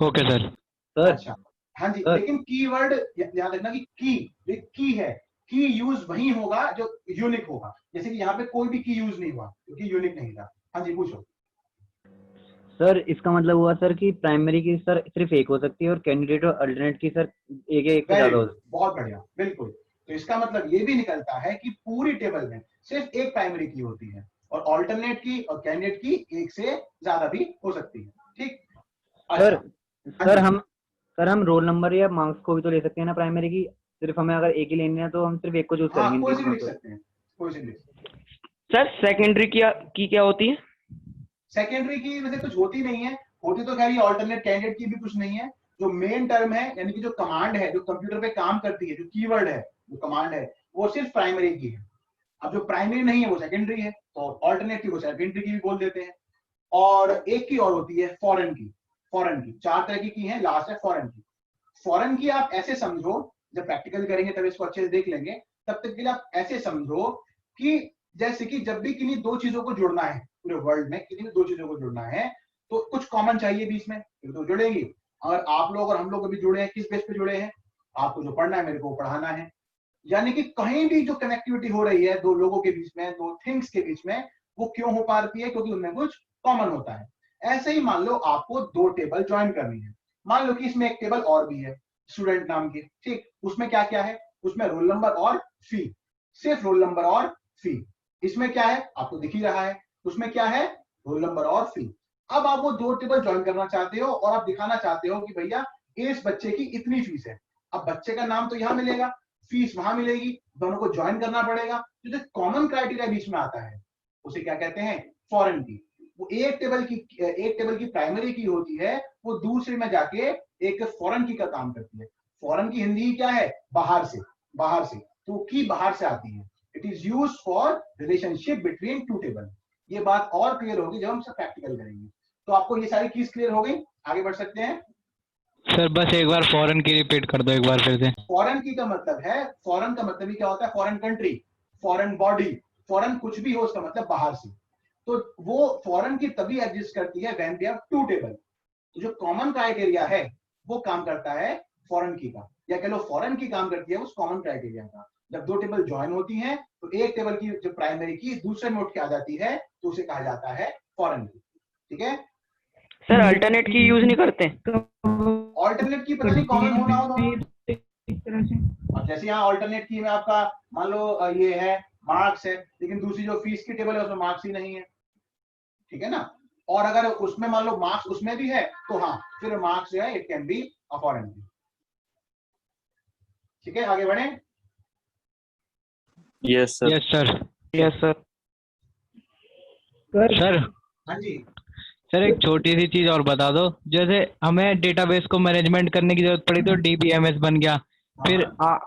Okay sir. अच्छा, हाँ जी, लेकिन कीवर्ड याद रखना कि की है, की यूज वही होगा जो यूनिक होगा। जैसे कि यहाँ पे कोई भी की यूज नहीं हुआ क्योंकि यूनिक नहीं था। हाँ जी, पूछो सर। इसका मतलब हुआ सर कि प्राइमरी की सर सिर्फ एक हो सकती है और कैंडिडेट और अल्टरनेट की सर एक से ज्यादा हो सकती है। बहुत बढ़िया, बिल्कुल। तो इसका मतलब ये भी निकलता है कि पूरी टेबल में सिर्फ एक प्राइमरी की होती है और ऑल्टरनेट की और कैंडिडेट की एक से ज्यादा भी हो सकती है। ठीक, सर अच्छा, सर हम रोल नंबर या मार्क्स को भी तो ले सकते हैं ना प्राइमरी की, सिर्फ हमें अगर एक ही लेनी है तो हम सिर्फ एक को चूज हाँ, करेंगे। कोई सी भी लिख सकते हैं, कोई सी भी लिख सकते हैं। सर सेकेंडरी की क्या होती है? सेकेंडरी की वैसे कुछ होती नहीं है, होती तो खैर ऑल्टरनेट कैंडिडेट की भी कुछ नहीं है। जो मेन टर्म है यानी कि जो कमांड है, जो कंप्यूटर पे काम करती है, जो कीवर्ड है, जो कमांड है, वो सिर्फ प्राइमरी की है। अब जो प्राइमरी नहीं है वो सेकेंडरी है, तो ऑल्टरनेट की वो सेकेंडरी की भी बोल देते हैं। और एक की और होती है फॉरेन की। फॉरेन की चार तरह की है, लास्ट है फॉरेन की। फॉरेन की आप ऐसे समझो, जब प्रैक्टिकल करेंगे तब इसको अच्छे से देख लेंगे, तब तक के लिए आप ऐसे समझो कि जैसे कि जब भी किन्हीं दो चीजों को जुड़ना है, पूरे वर्ल्ड में किन्हीं भी दो चीजों को जुड़ना है तो कुछ कॉमन चाहिए बीच में, फिर तो जुड़ेंगी। अगर आप लोग और हम लोग अभी जुड़े हैं, किस बेस पे जुड़े हैं, आपको जो पढ़ना है मेरे को पढ़ाना है। यानी कि कहीं भी जो कनेक्टिविटी हो रही है दो लोगों के बीच में, दो थिंग्स के बीच में, वो क्यों हो पाती है, क्योंकि उनमें कुछ कॉमन होता है। ऐसे ही मान लो आपको दो टेबल ज्वाइन करनी है, मान लो कि इसमें एक टेबल और भी है, स्टूडेंट नाम की, ठीक। उसमें क्या क्या है, उसमें रोल नंबर और फी, सिर्फ रोल नंबर और फी। इसमें क्या है आपको दिख ही रहा है, उसमें क्या है, रोल नंबर और फी। अब आप वो दो टेबल ज्वाइन करना चाहते हो और आप दिखाना चाहते हो कि भैया इस बच्चे की इतनी फीस है। अब बच्चे का नाम तो यहां मिलेगा, फीस वहां मिलेगी, दोनों को ज्वाइन करना पड़ेगा। तो जो कॉमन क्राइटेरिया बीच में आता है उसे क्या कहते हैं, फॉरेन की। वो एक टेबल की प्राइमरी की होती है, वो दूसरे में जाके एक फॉरेन की का काम करती है। फॉरेन की हिंदी क्या है, बाहर से, बाहर से, तो की बाहर से आती है। It is use for relationship between two table. ये बात और क्लियर होगी जब हम सब प्रैक्टिकल करेंगे। तो आपको ये सारी चीज क्लियर हो गई, आगे बढ़ सकते हैं। सर बस एक बार फॉरेन की रिपीट कर दो एक बार फिर से। फॉरेन की का मतलब है, फॉरेन का मतलब ही क्या होता है, foreign country, foreign body, foreign कुछ भी हो उसका मतलब बाहर से। तो वो फॉरेन की तभी एग्जिस्ट करती है when we have two table. तो जो कॉमन क्राइटेरिया है वो काम करता है फॉरेन की का, या कह लो फॉरेन की काम करती है उस कॉमन क्राइटेरिया का। जब दो टेबल ज्वाइन होती हैं तो एक टेबल की जो प्राइमरी की दूसरे में उठ के आ जाती है तो उसे कहा जाता है फॉरेन की, ठीक है। सर अल्टरनेट की यूज नहीं करते? ऑल्टरनेट की पता नहीं कॉमन होना हो दोनों। अब जैसे यहाँ ऑल्टरनेट की में आपका मान लो ये है मार्क्स है, लेकिन दूसरी जो फीस की टेबल है उसमें मार्क्स ही नहीं है, ठीक है ना। और अगर उसमें मान लो मार्क्स उसमें भी है तो हाँ फिर मार्क्स जो है इट कैन बी अफोर्डेबल, ठीक है। आगे बढ़े। Yes sir. Yes sir. Yes sir. Sir हाँ जी। सर एक छोटी सी चीज और बता दो, जैसे हमें डेटाबेस को मैनेजमेंट करने की जरूरत पड़ी तो डीबीएमएस बन गया। फिर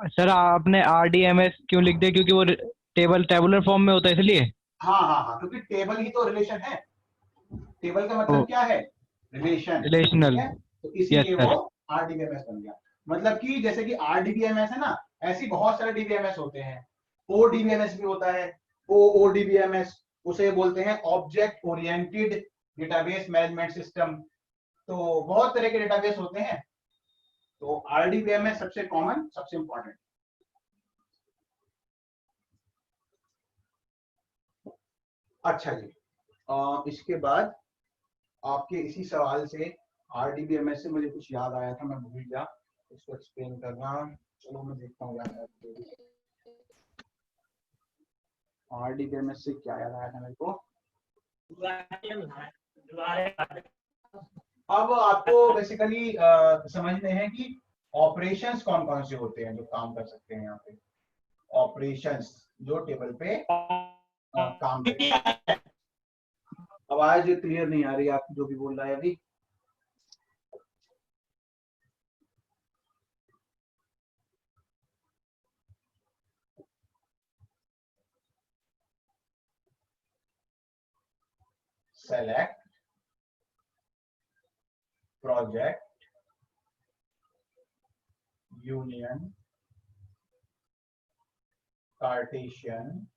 सर आपने आरडीएमएस क्यों लिख दिया, क्योंकि वो टेबुलर फॉर्म में होता है इसलिए? हाँ हाँ हाँ, क्योंकि टेबल ही तो रिलेशन है। टेबल का मतलब क्या है, रिलेशन, रिलेशनल। ठीक है। तो यस इसीलिए वो सर। आरडीबीएमएस बन गया। मतलब कि जैसे कि आरडीबीएमएस है ना, ऐसी बहुत सारे डीबीएमएस होते हैं। ओडीबीएमएस भी होता है, ओडीबीएमएस, उसे बोलते हैं object oriented database management system. तो बहुत तरह के डेटाबेस होते हैं, तो आरडीबीएमएस सबसे कॉमन, सबसे इंपॉर्टेंट। अच्छा जी, इसके बाद आपके इसी सवाल से आरडीबीएमएस से मुझे कुछ याद आया था, मैं भूल गया उसको एक्सप्लेन करना। चलो मैं देखता हूँ याद आरडीबीएमएस से क्या याद आया था मेरे को। अब आपको बेसिकली समझने हैं कि ऑपरेशंस कौन कौन से होते हैं जो काम कर सकते हैं यहाँ पे। ऑपरेशंस जो टेबल पे काम करते हैं। आवाज क्लियर नहीं आ रही आप जो भी बोल रहा है अभी। Select, project, union, Cartesian,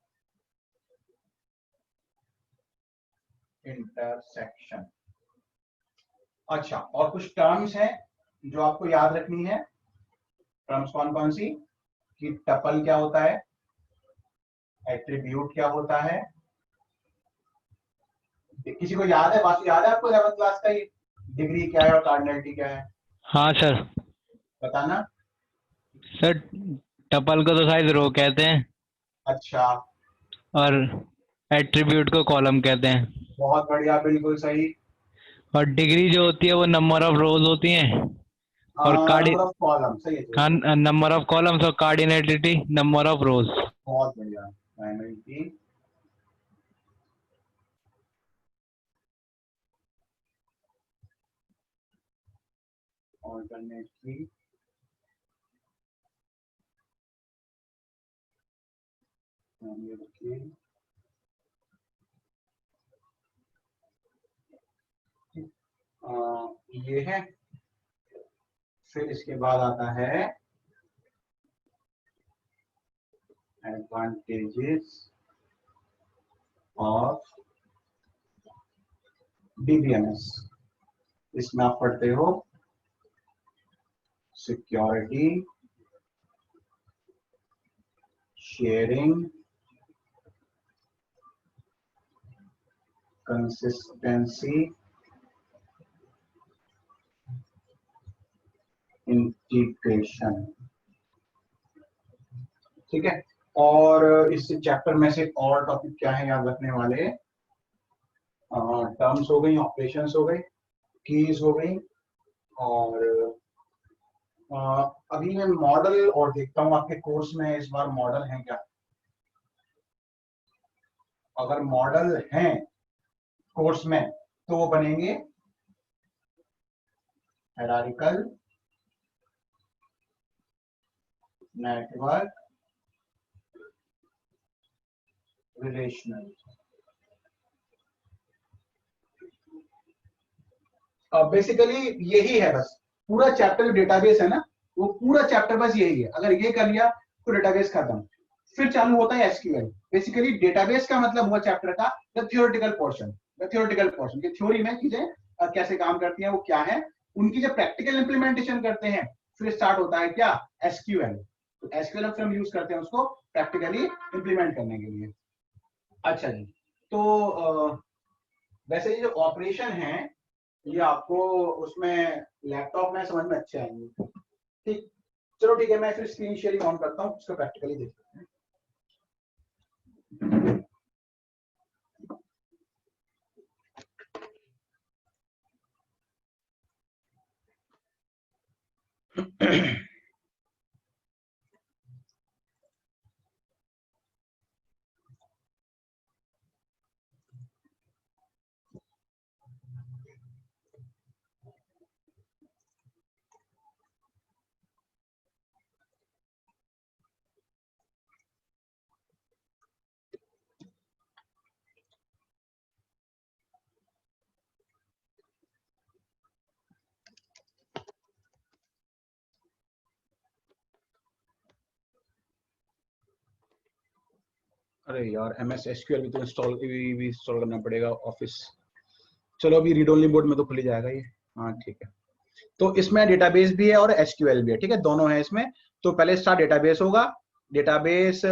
intersection. अच्छा, और कुछ टर्म्स हैं जो आपको याद रखनी है। टर्म्स कौन कौन सी, कि टपल क्या होता है, एट्रीब्यूट क्या होता है। किसी को याद है, बात याद है आपको 11th क्लास का, ये डिग्री क्या है और कार्डिनलिटी क्या है, हाँ सर। बताना। सर टपल को तो शायद रो कहते हैं, अच्छा, और एट्रीब्यूट को कॉलम कहते हैं, बहुत बढ़िया, बिल्कुल सही। और डिग्री जो होती है वो नंबर ऑफ रोज होती हैं, और नंबर ऑफ कॉलम, सही है, नंबर ऑफ कॉलम्स, और कार्डिनेलिटी नंबर ऑफ रोज। बहुत बढ़िया। प्राइमरी की ऑल्टरनेट की ये है। फिर इसके बाद आता है एडवांटेजेस ऑफ डीबीएमएस। इसमें आप पढ़ते हो सिक्योरिटी, शेयरिंग, कंसिस्टेंसी, इक्वेशन, ठीक है। और इस चैप्टर में से और टॉपिक क्या है याद रखने वाले? टर्म्स हो गई, ऑपरेशंस हो गई, कीज हो गई, और अभी मैं मॉडल और देखता हूँ आपके कोर्स में इस बार मॉडल है क्या। अगर मॉडल हैं कोर्स में तो वो बनेंगे हायरार्किकल, नेटवर्क, रिलेशनल। बेसिकली यही है बस, पूरा चैप्टर डेटाबेस है ना, वो पूरा चैप्टर बस यही है। अगर ये कर लिया तो डेटाबेस खत्म। फिर चालू होता है एसक्यूएल। बेसिकली डेटाबेस का मतलब हुआ चैप्टर का the theoretical portion. The theoretical portion की थ्योरी में चीजें कैसे काम करती हैं, वो क्या है, उनकी जब प्रैक्टिकल इंप्लीमेंटेशन करते हैं फिर स्टार्ट होता है क्या, एसक्यूएल। तो एसक्यूएल फिर हम यूज करते हैं उसको प्रैक्टिकली इंप्लीमेंट करने के लिए। अच्छा जी, तो वैसे ये जो ऑपरेशन है ये आपको उसमें लैपटॉप में समझ में अच्छे आएंगे। ठीक, चलो ठीक है, मैं फिर स्क्रीन शेयरिंग ऑन करता हूँ, उसको प्रैक्टिकली देखते हैं। अरे यार MS SQL भी तो इंस्टॉल करना पड़ेगा ऑफिस। चलो अभी रीड ओनली मोड में तो खुल ही जाएगा ये। हाँ ठीक है, तो इसमें डेटाबेस भी है और SQL भी है, ठीक है, दोनों है इसमें। तो पहले स्टार्ट डेटाबेस होगा, डेटाबेस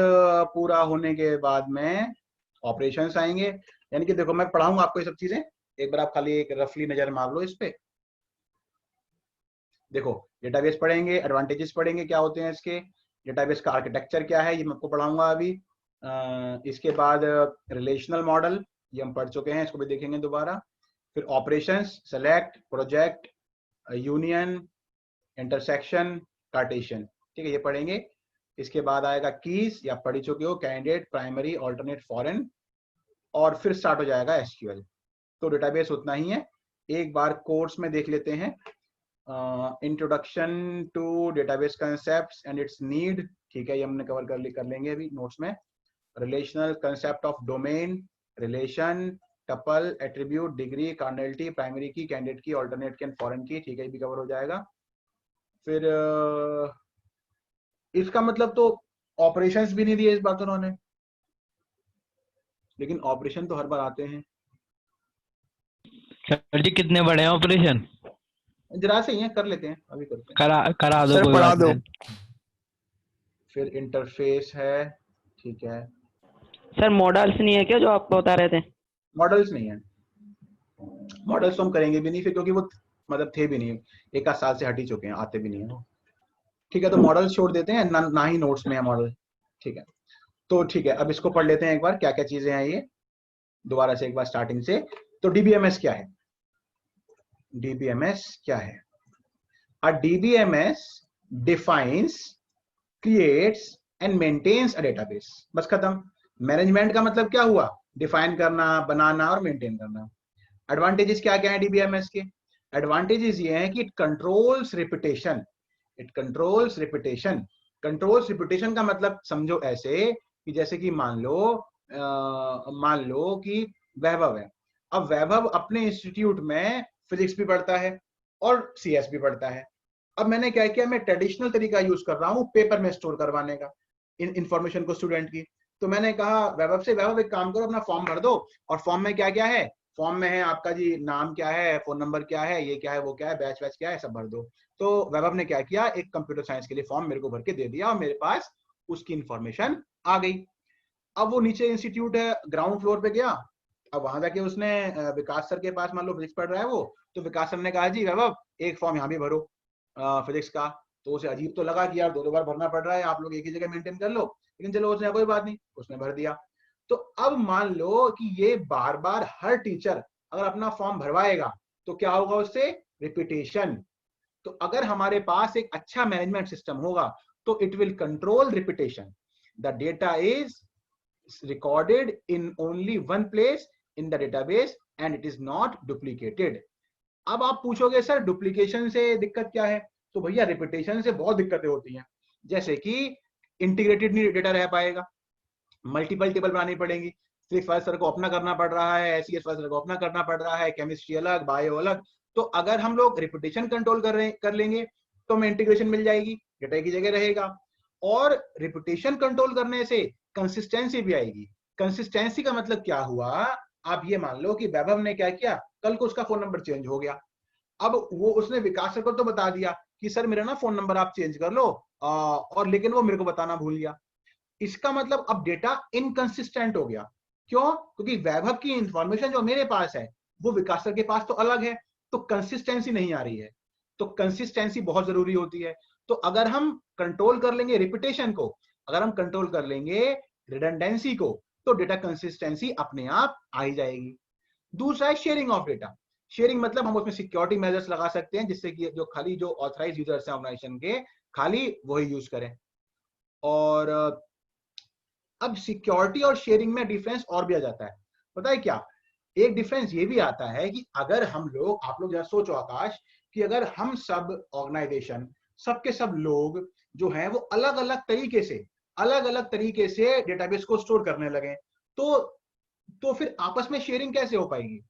पूरा होने के बाद में ऑपरेशंस आएंगे। यानी कि देखो मैं पढ़ाऊंगा आपको ये सब चीजें, एक बार आप खाली एक रफली नजर मार लो इस पे। देखो डेटाबेस पढ़ेंगे, एडवांटेजेस पढ़ेंगे क्या होते हैं इसके, डेटाबेस का आर्किटेक्चर क्या है ये मैं आपको पढ़ाऊंगा अभी। इसके बाद रिलेशनल मॉडल ये हम पढ़ चुके हैं, इसको भी देखेंगे दोबारा। फिर operations, select, project, union, intersection, Cartesian, ठीक है, ये पढ़ेंगे। इसके बाद आएगा कीज, या पढ़ चुके हो, कैंडिडेट, प्राइमरी, ऑल्टरनेट, फॉरेन, और फिर स्टार्ट हो जाएगा एसक्यूएल। तो डेटाबेस उतना ही है, एक बार कोर्स में देख लेते हैं। Introduction to database concepts and its need, ठीक है, ये हमने कवर कर लेंगे अभी नोट्स में। Relational concept of domain, relation, tuple, attribute, degree, cardinality, primary की, कैंडिडेट की, ऑल्टरनेट की एंड फॉरेन की, ठीक है, ये भी कवर हो जाएगा। फिर इसका मतलब तो ऑपरेशंस भी नहीं दिए इस बार तो उन्होंने, लेकिन ऑपरेशन तो हर बार आते हैं। सर जी कितने बड़े हैं ऑपरेशन? जरा से ही है, कर लेते हैं, अभी करते हैं। करा दो, सर कोई पढ़ा बात दो। नहीं। फिर इंटरफेस है, ठीक है। सर मॉडल्स नहीं है क्या जो आप बता रहे थे? मॉडल्स नहीं है, मॉडल्स तो हम करेंगे भी नहीं फिर, क्योंकि वो मतलब थे भी नहीं, एक आध साल से हट ही चुके हैं, आते भी नहीं है वो, ठीक है। तो मॉडल्स छोड़ देते हैं, ना ही नोट्स में है मॉडल, ठीक है। तो ठीक है, अब इसको पढ़ लेते हैं एक बार क्या क्या चीजें हैं ये, दोबारा से एक बार स्टार्टिंग से। तो डीबीएमएस क्या है? डीबीएमएस क्या है? A DBMS defines, creates and maintains a database, बस खत्म। मैनेजमेंट का मतलब क्या हुआ? डिफाइन करना, बनाना और मेंटेन करना। एडवांटेजेस क्या क्या है डीबीएमएस के? एडवांटेजेस ये हैं कि it controls reputation, it controls reputation. Controls reputation का मतलब समझो ऐसे कि जैसे कि मान लो कि वैभव है, अब वैभव अपने इंस्टीट्यूट में फिजिक्स भी पढ़ता है और सीएस भी पढ़ता है। अब मैंने क्या किया, मैं ट्रेडिशनल तरीका यूज कर रहा हूँ पेपर में स्टोर करवाने का इंफॉर्मेशन को स्टूडेंट की। तो मैंने कहा वैभव से, वैभव एक काम करो, अपना फॉर्म भर दो, और फॉर्म में क्या क्या है, फॉर्म में है आपका जी नाम क्या है, फोन नंबर क्या है, ये क्या है, वो क्या है, बैच वैच क्या है, सब भर दो। तो वैभव ने क्या किया, एक कंप्यूटर साइंस के लिए फॉर्म मेरे को भर के दे दिया और मेरे पास उसकी इंफॉर्मेशन आ गई। अब वो नीचे इंस्टीट्यूट है, ग्राउंड फ्लोर पे गया, अब वहां जाके उसने विकास सर के पास, मान लो फिजिक्स पढ़ रहा है वो, तो विकास सर ने कहा जी वैभव एक फॉर्म यहाँ भी भरो फिजिक्स का। तो उसे अजीब तो लगा कि यार दो बार भरना पड़ रहा है, आप लोग एक ही जगह मेंटेन कर लो, लेकिन चलो उसने कोई बात नहीं, उसने भर दिया। तो अब मान लो कि ये बार बार हर टीचर अगर अपना फॉर्म भरवाएगा तो क्या होगा उससे, रिपीटेशन। तो अगर हमारे पास एक अच्छा मैनेजमेंट सिस्टम होगा तो it will control repetition. The data is recorded in only one place in the database and it is not duplicated। अब आप पूछोगे सर डुप्लीकेशन से दिक्कत क्या है, तो भैया रिपीटेशन से बहुत दिक्कतें होती हैं। जैसे कि इंटीग्रेटेड नहीं डेटा रह पाएगा, मल्टीपल टेबल बनानी पड़ेंगी, फिजिक्स वाले सर को अपना करना पड़ रहा है, एसईएस वाले सर को अपना करना पड़ रहा है, केमिस्ट्री अलग, बायो अलग। तो अगर हम लोग रिपीटेशन कंट्रोल कर लेंगे तो हमें इंटीग्रेशन मिल जाएगी, डेटा की जगह रहेगा। और रिपीटेशन कंट्रोल करने से कंसिस्टेंसी भी आएगी। कंसिस्टेंसी का मतलब क्या हुआ, आप ये मान लो कि वैभव ने क्या किया, कल को उसका फोन नंबर चेंज हो गया। अब वो उसने विकास सर को तो बता दिया कि सर मेरा ना फोन नंबर आप चेंज कर लो, और लेकिन वो मेरे को बताना भूल गया। इसका मतलब अब डेटा इनकंसिस्टेंट हो गया। क्यों? क्योंकि वैभव की इंफॉर्मेशन जो मेरे पास है वो विकास सर के पास तो अलग है, तो कंसिस्टेंसी नहीं आ रही है। तो कंसिस्टेंसी बहुत जरूरी होती है। तो अगर हम कंट्रोल कर लेंगे रिपीटेशन को, अगर हम कंट्रोल कर लेंगे रिडंडेंसी को, तो डेटा कंसिस्टेंसी अपने आप आ ही जाएगी। दूसरा है शेयरिंग ऑफ डेटा। शेयरिंग मतलब हम उसमें सिक्योरिटी मेजर्स लगा सकते हैं जिससे कि जो खाली जो ऑथराइज यूजर्स हैं ऑर्गेनाइजेशन के, खाली वही यूज करें। और अब सिक्योरिटी और शेयरिंग में डिफरेंस और भी आ जाता है। पता है क्या, एक डिफरेंस ये भी आता है कि अगर हम लोग, आप लोग जरा सोचो आकाश, कि अगर हम सब ऑर्गेनाइजेशन, सबके सब लोग जो हैं वो अलग अलग तरीके से डेटाबेस को स्टोर करने लगे, तो फिर आपस में शेयरिंग कैसे हो पाएगी?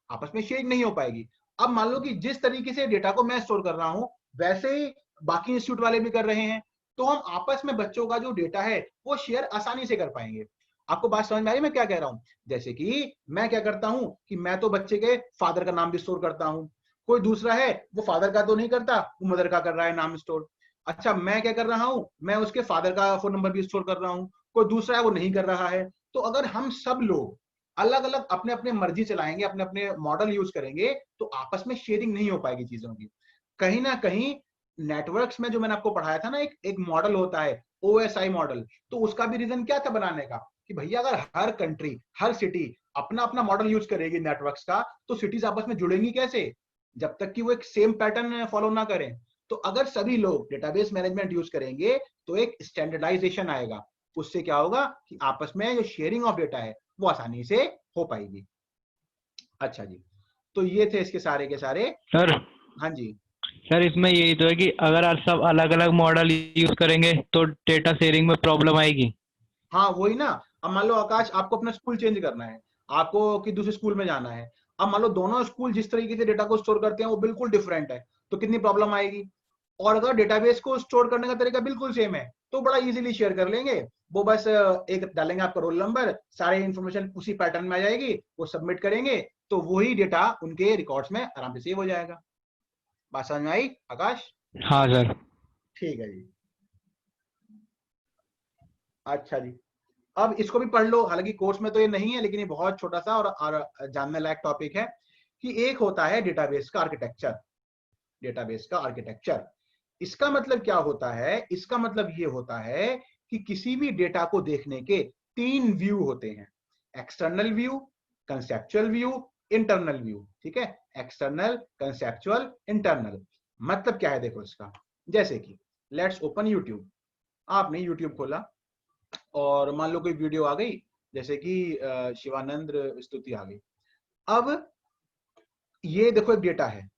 आपस में शेयरिंग नहीं हो पाएगी। अब मान लो कि जिस तरीके से डेटा को मैं स्टोर कर रहा हूं वैसे ही बाकी इंस्टीट्यूट वाले भी कर रहे हैं, तो हम आपस में बच्चों का जो डेटा है वो शेयर आसानी से कर पाएंगे। आपको बात समझ में आई मैं क्या कह रहा हूं? जैसे कि मैं क्या करता हूं कि मैं तो बच्चे के फादर का नाम भी स्टोर करता हूं, कोई दूसरा है वो फादर का तो नहीं करता, वो मदर का कर रहा है नाम स्टोर। अच्छा, मैं क्या कर रहा हूं, मैं उसके फादर का फोन नंबर भी स्टोर कर रहा हूं, कोई दूसरा है वो नहीं कर रहा है। तो अगर हम सब लोग अलग अलग अपने अपने मर्जी चलाएंगे, अपने अपने मॉडल यूज करेंगे, तो आपस में शेयरिंग नहीं हो पाएगी चीजों की। कहीं ना कहीं नेटवर्क्स में जो मैंने आपको पढ़ाया था ना, एक मॉडल होता है OSI मॉडल, तो उसका भी रीजन क्या था बनाने का, कि भैया अगर हर कंट्री, हर सिटी अपना अपना मॉडल यूज करेगी नेटवर्क्स का, तो सिटीज आपस में जुड़ेंगी कैसे, जब तक कि वो एक सेम पैटर्न फॉलो ना करें। तो अगर सभी लोग डेटाबेस मैनेजमेंट यूज करेंगे तो एक स्टैंडर्डाइजेशन आएगा, उससे क्या होगा कि आपस में जो शेयरिंग ऑफ डेटा है वो आसानी से हो पाएगी। अच्छा जी, तो ये थे इसके सारे के सारे। सर हाँ जी सर इसमें यही तो है कि अगर आप सब अलग अलग मॉडल यूज करेंगे तो डेटा शेयरिंग में प्रॉब्लम आएगी। हाँ वही ना। अब मान लो आकाश, आपको अपना स्कूल चेंज करना है, आपको कि दूसरे स्कूल में जाना है। अब मान लो दोनों स्कूल जिस तरीके से डेटा को स्टोर करते हैं वो बिल्कुल डिफरेंट है, तो कितनी प्रॉब्लम आएगी। और अगर डेटाबेस को स्टोर करने का तरीका बिल्कुल सेम है तो बड़ा इजीली शेयर कर लेंगे। वो बस एक डालेंगे आपका रोल नंबर, सारे इंफॉर्मेशन उसी पैटर्न में आ जाएगी, वो सबमिट करेंगे तो वही डेटा उनके रिकॉर्ड्स में आराम से सेव हो जाएगा। बात समझ में आई आकाश? हाँ सर। ठीक है जी। अच्छा जी, अब इसको भी पढ़ लो, हालांकि कोर्स में तो ये नहीं है लेकिन ये बहुत छोटा सा और जानने लायक टॉपिक है कि एक होता है डेटाबेस का आर्किटेक्चर। डेटाबेस का आर्किटेक्चर, इसका मतलब क्या होता है? इसका मतलब ये होता है कि किसी भी डेटा को देखने के 3 व्यू होते हैं, external view, conceptual view, internal view. ठीक है, एक्सटर्नल, कंसेप्चुअल, इंटरनल। मतलब क्या है देखो इसका, जैसे कि लेट्स ओपन यूट्यूब। आपने यूट्यूब खोला और मान लो कोई वीडियो आ गई, जैसे कि शिवानंद स्तुति आ गई। अब ये देखो एक डेटा है,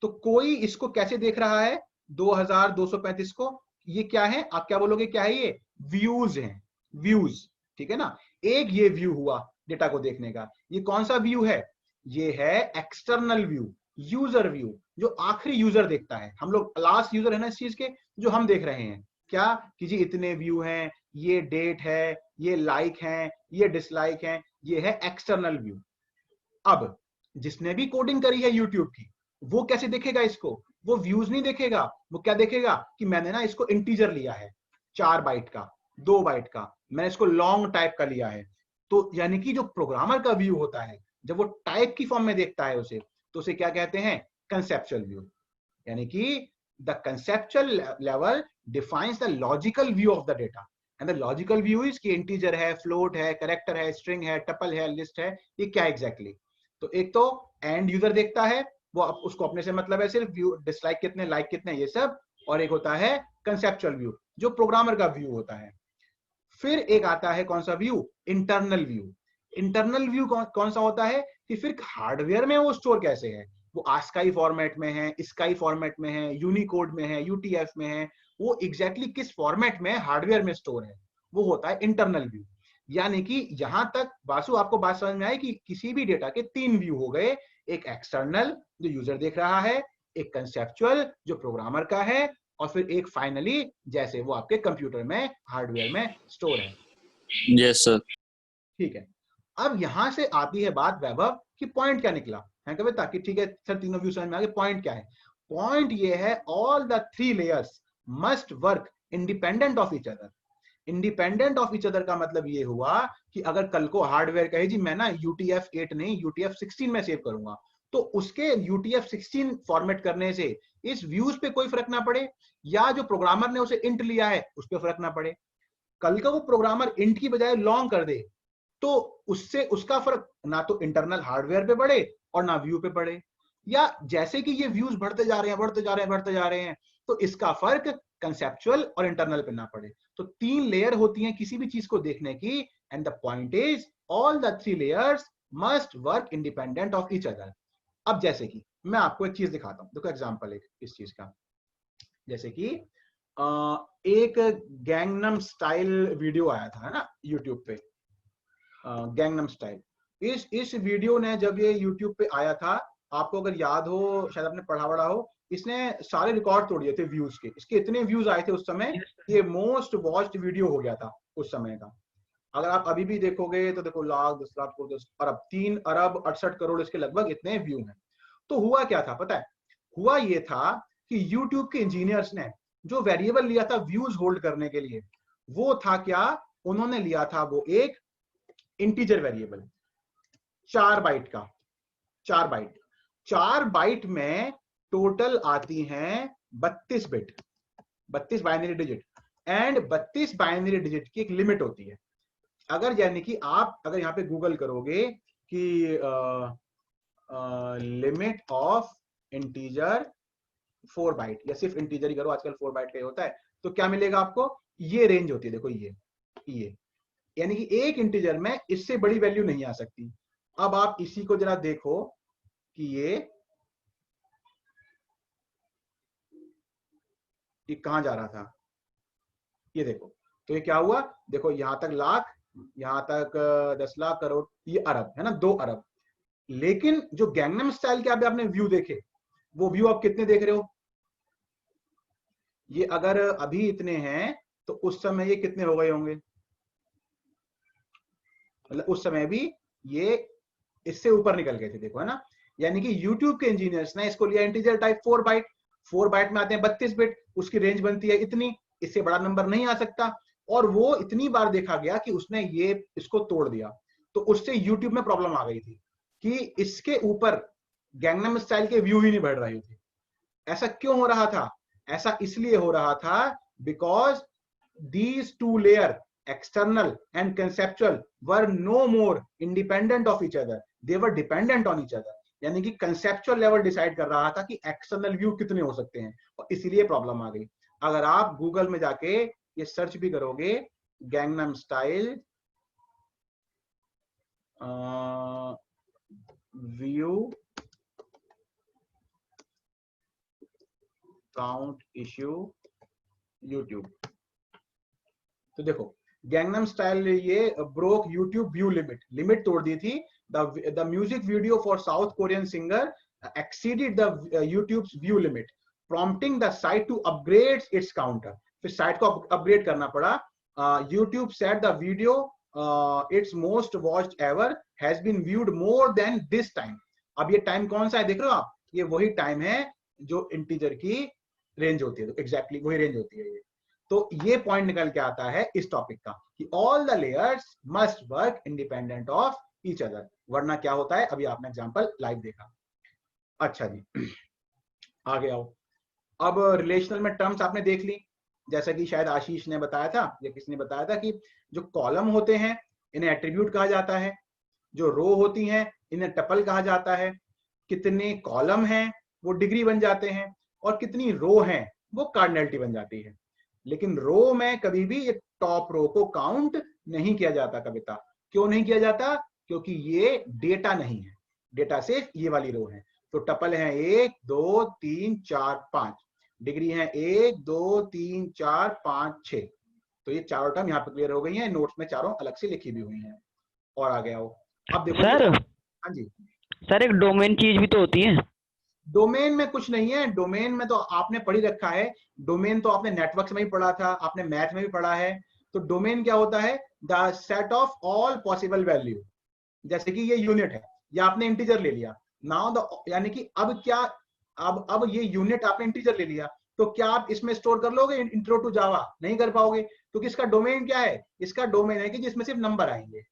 तो कोई इसको कैसे देख रहा है 2235 को? ये क्या है, आप क्या बोलोगे, क्या है ये? व्यूज हैं, व्यूज। ठीक है ना, एक ये व्यू हुआ डेटा को देखने का। ये कौन सा व्यू है? ये है एक्सटर्नल व्यू, यूजर व्यू, जो आखिरी यूजर देखता है। हम लोग लास्ट यूजर है ना इस चीज के, जो हम देख रहे हैं क्या कि जी इतने व्यू हैं, ये डेट है, ये लाइक हैं, ये डिसलाइक हैं, ये है एक्सटर्नल व्यू। अब जिसने भी कोडिंग करी है यूट्यूब की, वो कैसे देखेगा इसको? वो व्यूज नहीं देखेगा, वो क्या देखेगा कि मैंने ना इसको इंटीजर लिया है, 4 बाइट का, 2 बाइट का, मैंने इसको लॉन्ग टाइप का लिया है। तो यानी कि जो प्रोग्रामर का व्यू होता है, जब वो टाइप की फॉर्म में देखता है उसे, तो उसे क्या कहते हैं? Conceptual view. यानी कि the conceptual level defines the logical view of the data, and the logical view is कि integer है, float है, character है, string है, tuple है, list है, ये क्या exactly। तो एक तो end user देखता है, वो उसको अपने से मतलब है सिर्फ व्यू, डिसलाइक कितने, लाइक कितने, ये सब, और एक होता है conceptual view जो प्रोग्रामर का व्यू होता है। फिर एक आता है कौन सा view, internal view. Internal view कौन सा होता है कि फिर हार्डवेयर में वो स्टोर कैसे है, वो आस्काई फॉर्मेट में है, स्काई फॉर्मेट में है, यूनिकोड में है, यूटीएफ में है, वो एग्जैक्टली किस फॉर्मेट में हार्डवेयर में स्टोर है, वो होता है इंटरनल व्यू। यानी कि यहां तक वासु आपको बात समझ में आई कि किसी भी डेटा के तीन व्यू हो गए, एक एक्सटर्नल जो यूजर देख रहा है, एक कंसेप्चुअल जो प्रोग्रामर का है, और फिर एक फाइनली जैसे वो आपके कंप्यूटर में हार्डवेयर में स्टोर है। Yes sir. ठीक है, अब यहां से आती है बात वैभव कि पॉइंट क्या निकला है कभी, ताकि ठीक है सर तीनों व्यू समझ में आ गए, पॉइंट क्या है। पॉइंट ये है all the three layers must work independent of each other. Independent of each other का मतलब ये हुआ कि अगर कल को हार्डवेयर कहे जी मैं ना UTF-8 नहीं UTF-16 में सेव करूंगा, तो उसके UTF-16 फॉर्मेट करने से इस व्यूज पे कोई फर्क ना पड़े, या जो प्रोग्रामर ने उसे इंट लिया है उस पर फर्क ना पड़े। कल का वो प्रोग्रामर इंट की बजाय लॉन्ग कर दे तो उससे उसका फर्क ना तो इंटरनल हार्डवेयर पे पड़े और ना व्यू पे पड़े। या जैसे कि ये व्यूज बढ़ते जा रहे हैं बढ़ते जा रहे हैं बढ़ते जा रहे हैं, तो इसका फर्क कंसेप्चुअल और इंटरनल पे ना पड़े। तो तीन लेयर होती हैं किसी भी चीज को देखने की, and the point is all the three layers must work independent of each other. अब जैसे कि मैं आपको एक चीज दिखाता हूं, देखो एग्जांपल एक इस चीज का, जैसे कि एक गैंगनम स्टाइल वीडियो आया था है ना यूट्यूब पे, गैंगनम स्टाइल। इस वीडियो ने जब ये यूट्यूब पे आया था, आपको अगर याद हो, शायद आपने पढ़ा पढ़ा हो, इसने सारे रिकॉर्ड तोड़ दिए थे व्यूज के। इसके इतने व्यूज आए थे उस समय, ये मोस्ट वॉच्ड वीडियो हो गया था उस समय का। अगर आप अभी भी देखोगे तो देखो लाख 10 लाख 10 अरब 3 अरब 68 करोड़ इसके लगभग इतने व्यू हैं। तो हुआ क्या था पता है, हुआ ये था कि यूट्यूब के इंजीनियर्स ने जो वेरिएबल लिया था व्यूज होल्ड करने के लिए, वो था क्या, उन्होंने लिया था वो एक इंटीजर वेरिएबल 4 बाइट का। 4 बाइट में टोटल आती हैं 32 bit, 32 binary digit, and 32 binary digit की एक लिमिट होती है। अगर यानी कि आप अगर यहाँ पे गूगल करोगे कि लिमिट ऑफ इंटीजर 4 बाइट, या सिर्फ इंटीजर ही करो, आजकल 4 बाइट का ही होता है, तो क्या मिलेगा आपको, ये रेंज होती है, देखो ये यानी कि एक इंटीजर में इससे बड़ी वैल्यू नहीं आ सकती। अब आप इसी को जरा देखो कि ये कहां जा रहा था, ये देखो, तो ये क्या हुआ, देखो यहां तक लाख, यहां तक 10 लाख करोड़, ये अरब है ना, 2 अरब। लेकिन जो गैंगनम स्टाइल के आपने व्यू देखे, वो व्यू आप कितने देख रहे हो, ये अगर अभी इतने हैं तो उस समय ये कितने हो गए होंगे, मतलब उस समय भी ये इससे ऊपर निकल गए थे, देखो है ना। यानी कि YouTube के इंजीनियर्स ने इसको लिया इंटीजर टाइप 4 बाइट, 4 बाइट में आते हैं 32 बिट, उसकी रेंज बनती है इतनी, इससे बड़ा नंबर नहीं आ सकता, और वो इतनी बार देखा गया कि उसने ये इसको तोड़ दिया। तो उससे YouTube में प्रॉब्लम आ गई थी कि इसके ऊपर गैंगनम स्टाइल के व्यू ही नहीं बढ़ रहे थे। ऐसा क्यों हो रहा था, ऐसा इसलिए हो रहा था because these two layer external and conceptual were no more independent of each other, they were dependent on each other। यानी कि conceptual level डिसाइड कर रहा था कि external view कितने हो सकते हैं, और इसीलिए प्रॉब्लम आ गई। अगर आप गूगल में जाके ये सर्च भी करोगे Gangnam style view count issue YouTube, तो देखो गैंगनम स्टाइल ये ब्रोक यूट्यूब व्यू लिमिट तोड़ दी थी। The music video for South Korean singer exceeded the YouTube's view limit, prompting the site to upgrade its counter. फिर site को upgrade करना पड़ा। YouTube said the video its most watched ever has been viewed more than this time. अब ये time कौन सा है देख रहे हो आप, ये वही टाइम है जो इंटीजर की रेंज होती है, तो एग्जैक्टली वही रेंज होती है ये। तो ये पॉइंट निकल के आता है इस टॉपिक का कि all the layers must work independent of each other, वरना क्या होता है, अभी आपने एग्जांपल लाइव देखा। अच्छा जी आगे आओ। अब रिलेशनल में टर्म्स आपने देख ली, जैसा कि शायद आशीष ने बताया था या किसने बताया था कि जो कॉलम होते हैं इन्हें एट्रीब्यूट कहा जाता है, जो रो होती हैं इन्हें टपल कहा जाता है, कितने कॉलम हैं वो डिग्री बन जाते हैं, और कितनी रो हैं वो कार्डिनलिटी बन जाती है। लेकिन रो में कभी भी ये टॉप रो को काउंट नहीं किया जाता कविता। क्यों नहीं किया जाता? क्योंकि ये डेटा नहीं है, डेटा सिर्फ ये वाली रो है। तो टपल है 1 2 3 4 5, डिग्री है 1 2 3 4 5 6। तो ये चारों टर्म यहाँ पे क्लियर हो गई हैं, नोट्स में चारों अलग से लिखी भी हुई हैं। और आ गया वो, अब देखो सर हाँ जी, सर एक डोमेन चीज भी तो होती है। डोमेन में कुछ नहीं है, डोमेन में तो आपने पढ़ ही रखा है, डोमेन तो आपने नेटवर्क्स में भी पढ़ा था, आपने मैथ में भी पढ़ा है। तो डोमेन क्या होता है? The set of all possible value. जैसे कि ये यूनिट है, या आपने इंटीजर ले लिया, नाउ द, यानी कि अब क्या, अब ये यूनिट आपने इंटीजर ले लिया, तो क्या आप इसमें स्टोर कर लोगे इंट्रो टू जावा? नहीं कर पाओगे, क्योंकि इसका डोमेन क्या है? इसका डोमेन है कि जिसमें सिर्फ नंबर आएंगे।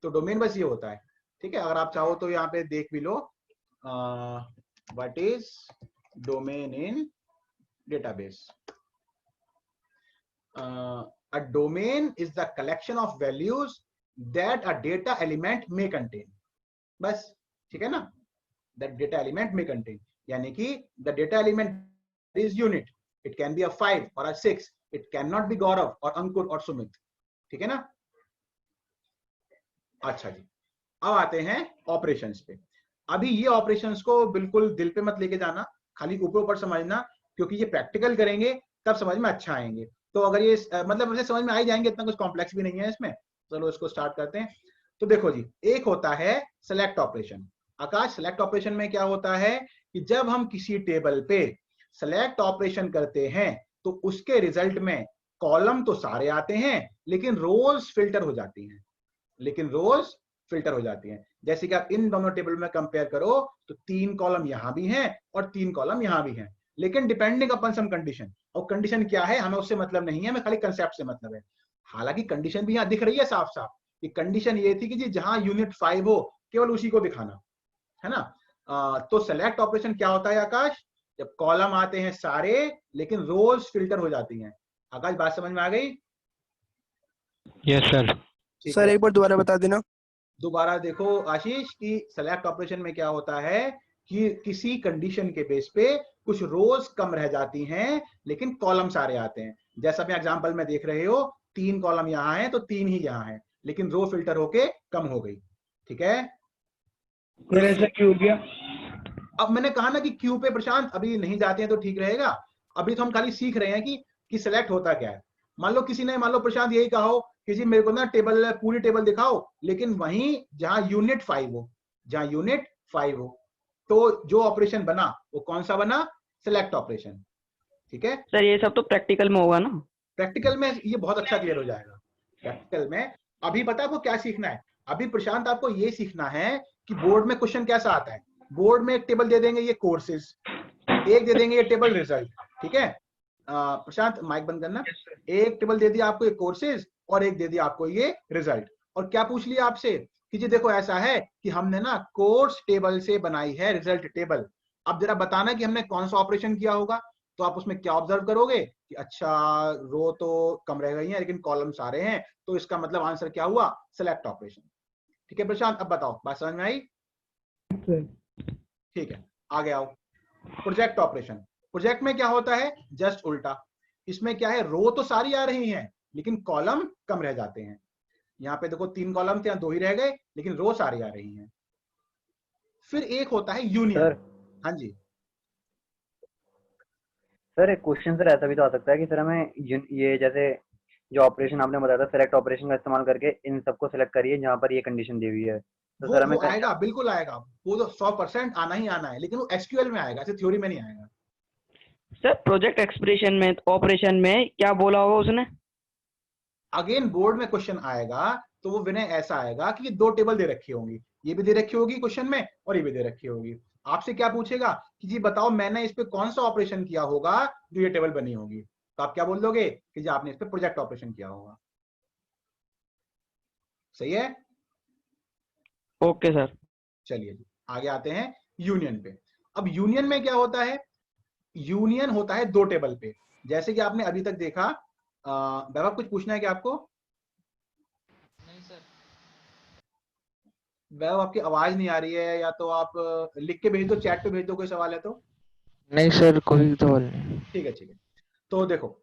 तो डोमेन बस ये होता है, ठीक है। अगर आप चाहो तो यहाँ पे देख भी लो, what is domain in database. A domain is the collection of values that a data element may contain. बस, ठीक है ना? That data element may contain, यानी कि the data element is unit. It can be a 5 or a 6. It cannot be Gaurav or Ankur or Sumit. ठीक है ना? अच्छा जी, अब आते हैं ऑपरेशंस पे। अभी ये ऑपरेशंस को बिल्कुल दिल पे मत लेके जाना, खाली ऊपर ऊपर समझना, क्योंकि ये प्रैक्टिकल करेंगे तब समझ में अच्छा आएंगे। तो अगर ये मतलब मुझे समझ में आ ही जाएंगे, इतना कुछ कॉम्प्लेक्स भी नहीं है इसमें। चलो इसको स्टार्ट करते हैं। तो देखो जी, एक होता है सेलेक्ट ऑपरेशन। आकाश, सेलेक्ट ऑपरेशन में क्या होता है कि जब हम किसी टेबल पे सेलेक्ट ऑपरेशन करते हैं तो उसके रिजल्ट में कॉलम तो सारे आते हैं, लेकिन रोज फिल्टर हो जाती हैं, लेकिन रोज फिल्टर हो जाती हैं। जैसे कि आप इन दोनों टेबल में कंपेयर करो तो 3 कॉलम यहां भी हैं और 3 कॉलम यहां भी हैं, लेकिन डिपेंडिंग अपॉन सम कंडीशन। और कंडीशन क्या है हमें उससे मतलब नहीं है, हमें खाली कंसेप्ट से मतलब है। हालांकि कंडीशन भी यहां दिख रही है साफ साफ, कि कंडीशन ये थी कि जी जहां यूनिट 5 हो केवल उसी को दिखाना है ना। तो सेलेक्ट ऑपरेशन क्या होता है आकाश? जब कॉलम आते हैं सारे लेकिन रोज फिल्टर हो जाती हैं। आकाश, बात समझ में आ गई? Yes sir. सर एक बार दोबारा बता देना। दोबारा देखो आशीष, कि सेलेक्ट ऑपरेशन में क्या होता है कि किसी कंडीशन के बेस पे कुछ रोज कम रह जाती हैं लेकिन कॉलम सारे आते हैं। जैसा आप एग्जांपल में देख रहे हो, 3 कॉलम यहाँ हैं तो 3 ही यहाँ हैं, लेकिन रो फिल्टर होके कम हो गई। ठीक है, ऐसा क्यों हो गया? अब मैंने कहा ना कि क्यू पे प्रशांत अभी नहीं जाते हैं तो ठीक रहेगा। अभी तो हम खाली सीख रहे हैं कि सिलेक्ट होता क्या है। मान लो किसी ने, मान लो प्रशांत यही कहा हो कि जी मेरे को ना टेबल, पूरी टेबल दिखाओ, लेकिन वहीं जहां यूनिट 5 हो, जहां यूनिट 5 हो, तो जो ऑपरेशन बना वो कौन सा बना? Select operation. ठीक है सर ये सब तो प्रैक्टिकल में होगा ना? प्रैक्टिकल में ये बहुत अच्छा क्लियर हो जाएगा। प्रैक्टिकल में अभी पता है आपको क्या सीखना है? अभी प्रशांत आपको ये सीखना है कि बोर्ड में क्वेश्चन कैसा आता है। बोर्ड में एक टेबल दे देंगे ये कोर्सेज, एक दे देंगे ये टेबल रिजल्ट। ठीक है प्रशांत, माइक बंद करना। एक टेबल दे दिया आपको ये कोर्सेज और एक दे दिया आपको ये रिजल्ट, और क्या पूछ लिया आपसे कि जी देखो ऐसा है कि हमने ना कोर्स टेबल से बनाई है रिजल्ट टेबल। अब जरा बताना कि हमने कौन सा ऑपरेशन किया होगा। तो आप उसमें क्या ऑब्जर्व करोगे कि अच्छा रो तो कम रह गई है लेकिन कॉलम सारे हैं, तो इसका मतलब आंसर क्या हुआ? Select operation. ठीक है प्रशांत, अब बताओ, बात समझ में आई? ठीक है, आगे आओ। Project operation. प्रोजेक्ट में क्या होता है? जस्ट उल्टा। इसमें क्या है, रो तो सारी आ रही हैं लेकिन कॉलम कम रह जाते हैं। यहाँ पे देखो 3 कॉलम थे, 2 ही रह गए, लेकिन रो सारी आ रही हैं। फिर एक होता है यूनियन। हाँ जी सर एक क्वेश्चन सर ऐसा भी तो आ सकता है कि सर हमें ये जैसे जो ऑपरेशन आपने बताया था सेलेक्ट ऑपरेशन का इस्तेमाल करके इन सबको सेलेक्ट करिए जहाँ पर ये कंडीशन दी हुई है, तो सर हमें वो आएगा, बिल्कुल आएगा, वो तो 100% आना ही आना है, लेकिन वो एसक्यूएल में आएगा, ऐसे थ्योरी में नहीं आएगा। सर प्रोजेक्ट एक्सप्रेशन में, ऑपरेशन में क्या बोला होगा उसने? अगेन बोर्ड में क्वेश्चन आएगा तो वो विनय ऐसा आएगा कि ये 2 टेबल दे रखी होंगी, ये भी दे रखी होगी क्वेश्चन में और ये भी दे रखी होगी। आपसे क्या पूछेगा कि जी बताओ मैंने इस पे कौन सा ऑपरेशन किया होगा जो ये टेबल बनी होगी। तो आप क्या बोल दोगे कि जी आपने इस पे प्रोजेक्ट ऑपरेशन किया होगा। सही है? Okay sir. चलिए जी आगे आते हैं यूनियन पे। अब यूनियन में क्या होता है? यूनियन होता है दो टेबल पे, जैसे कि आपने अभी तक देखा। वैभव कुछ पूछना है क्या आपको? नहीं सर। वैभव आपकी आवाज नहीं आ रही है, या तो आप लिख के भेज दो, चैट पे भेज दो, कोई सवाल है तो। नहीं सर, कोई सवाल नहीं। ठीक है ठीक है। तो देखो,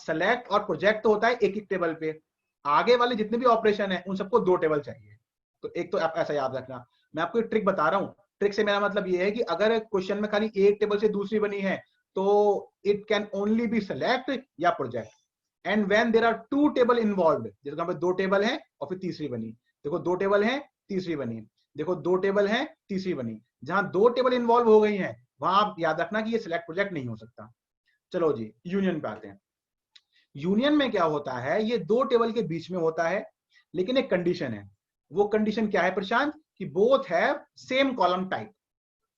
सेलेक्ट और प्रोजेक्ट तो होता है एक एक टेबल पे, आगे वाले जितने भी ऑपरेशन है उन सबको दो टेबल चाहिए। तो एक तो आप ऐसा याद रखना। मैं आपको एक ट्रिक बता रहा हूँ। ट्रिक से मेरा मतलब ये है कि अगर क्वेश्चन में खाली एक टेबल से दूसरी बनी है तो it can only be select या project. And when there are two table involved, जैसे यहाँ पे दो टेबल हैं और फिर तीसरी बनी, देखो दो टेबल हैं तीसरी बनी, देखो दो टेबल हैं तीसरी बनी, जहां दो टेबल इन्वॉल्व हो गई हैं वहां आप याद रखना कि ये सिलेक्ट प्रोजेक्ट नहीं हो सकता। चलो जी, यूनियन पे आते हैं। यूनियन में क्या होता है, ये दो टेबल के बीच में होता है, लेकिन एक कंडीशन है। वो कंडीशन क्या है प्रशांत? कि both have same column type.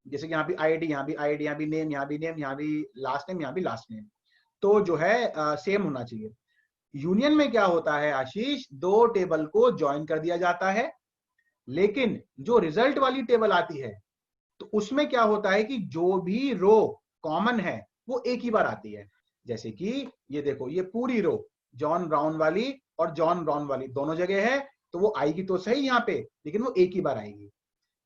जैसे कि यहाँ भी आईडी, यहाँ भी आईडी, यहाँ भी नेम, यहाँ भी नेम, यहाँ भी लास्ट नेम, यहाँ भी लास्ट नेम, तो जो है सेम होना चाहिए। यूनियन में क्या होता है आशीष, दो टेबल को ज्वाइन कर दिया जाता है, लेकिन जो रिजल्ट वाली टेबल आती है तो उसमें क्या होता है कि जो भी रो कॉमन है वो एक ही बार आती है। जैसे कि ये देखो, ये पूरी रो जॉन ब्राउन वाली और जॉन ब्राउन वाली दोनों जगह है, तो वो आएगी तो सही यहाँ पे, लेकिन वो एक ही बार आएगी।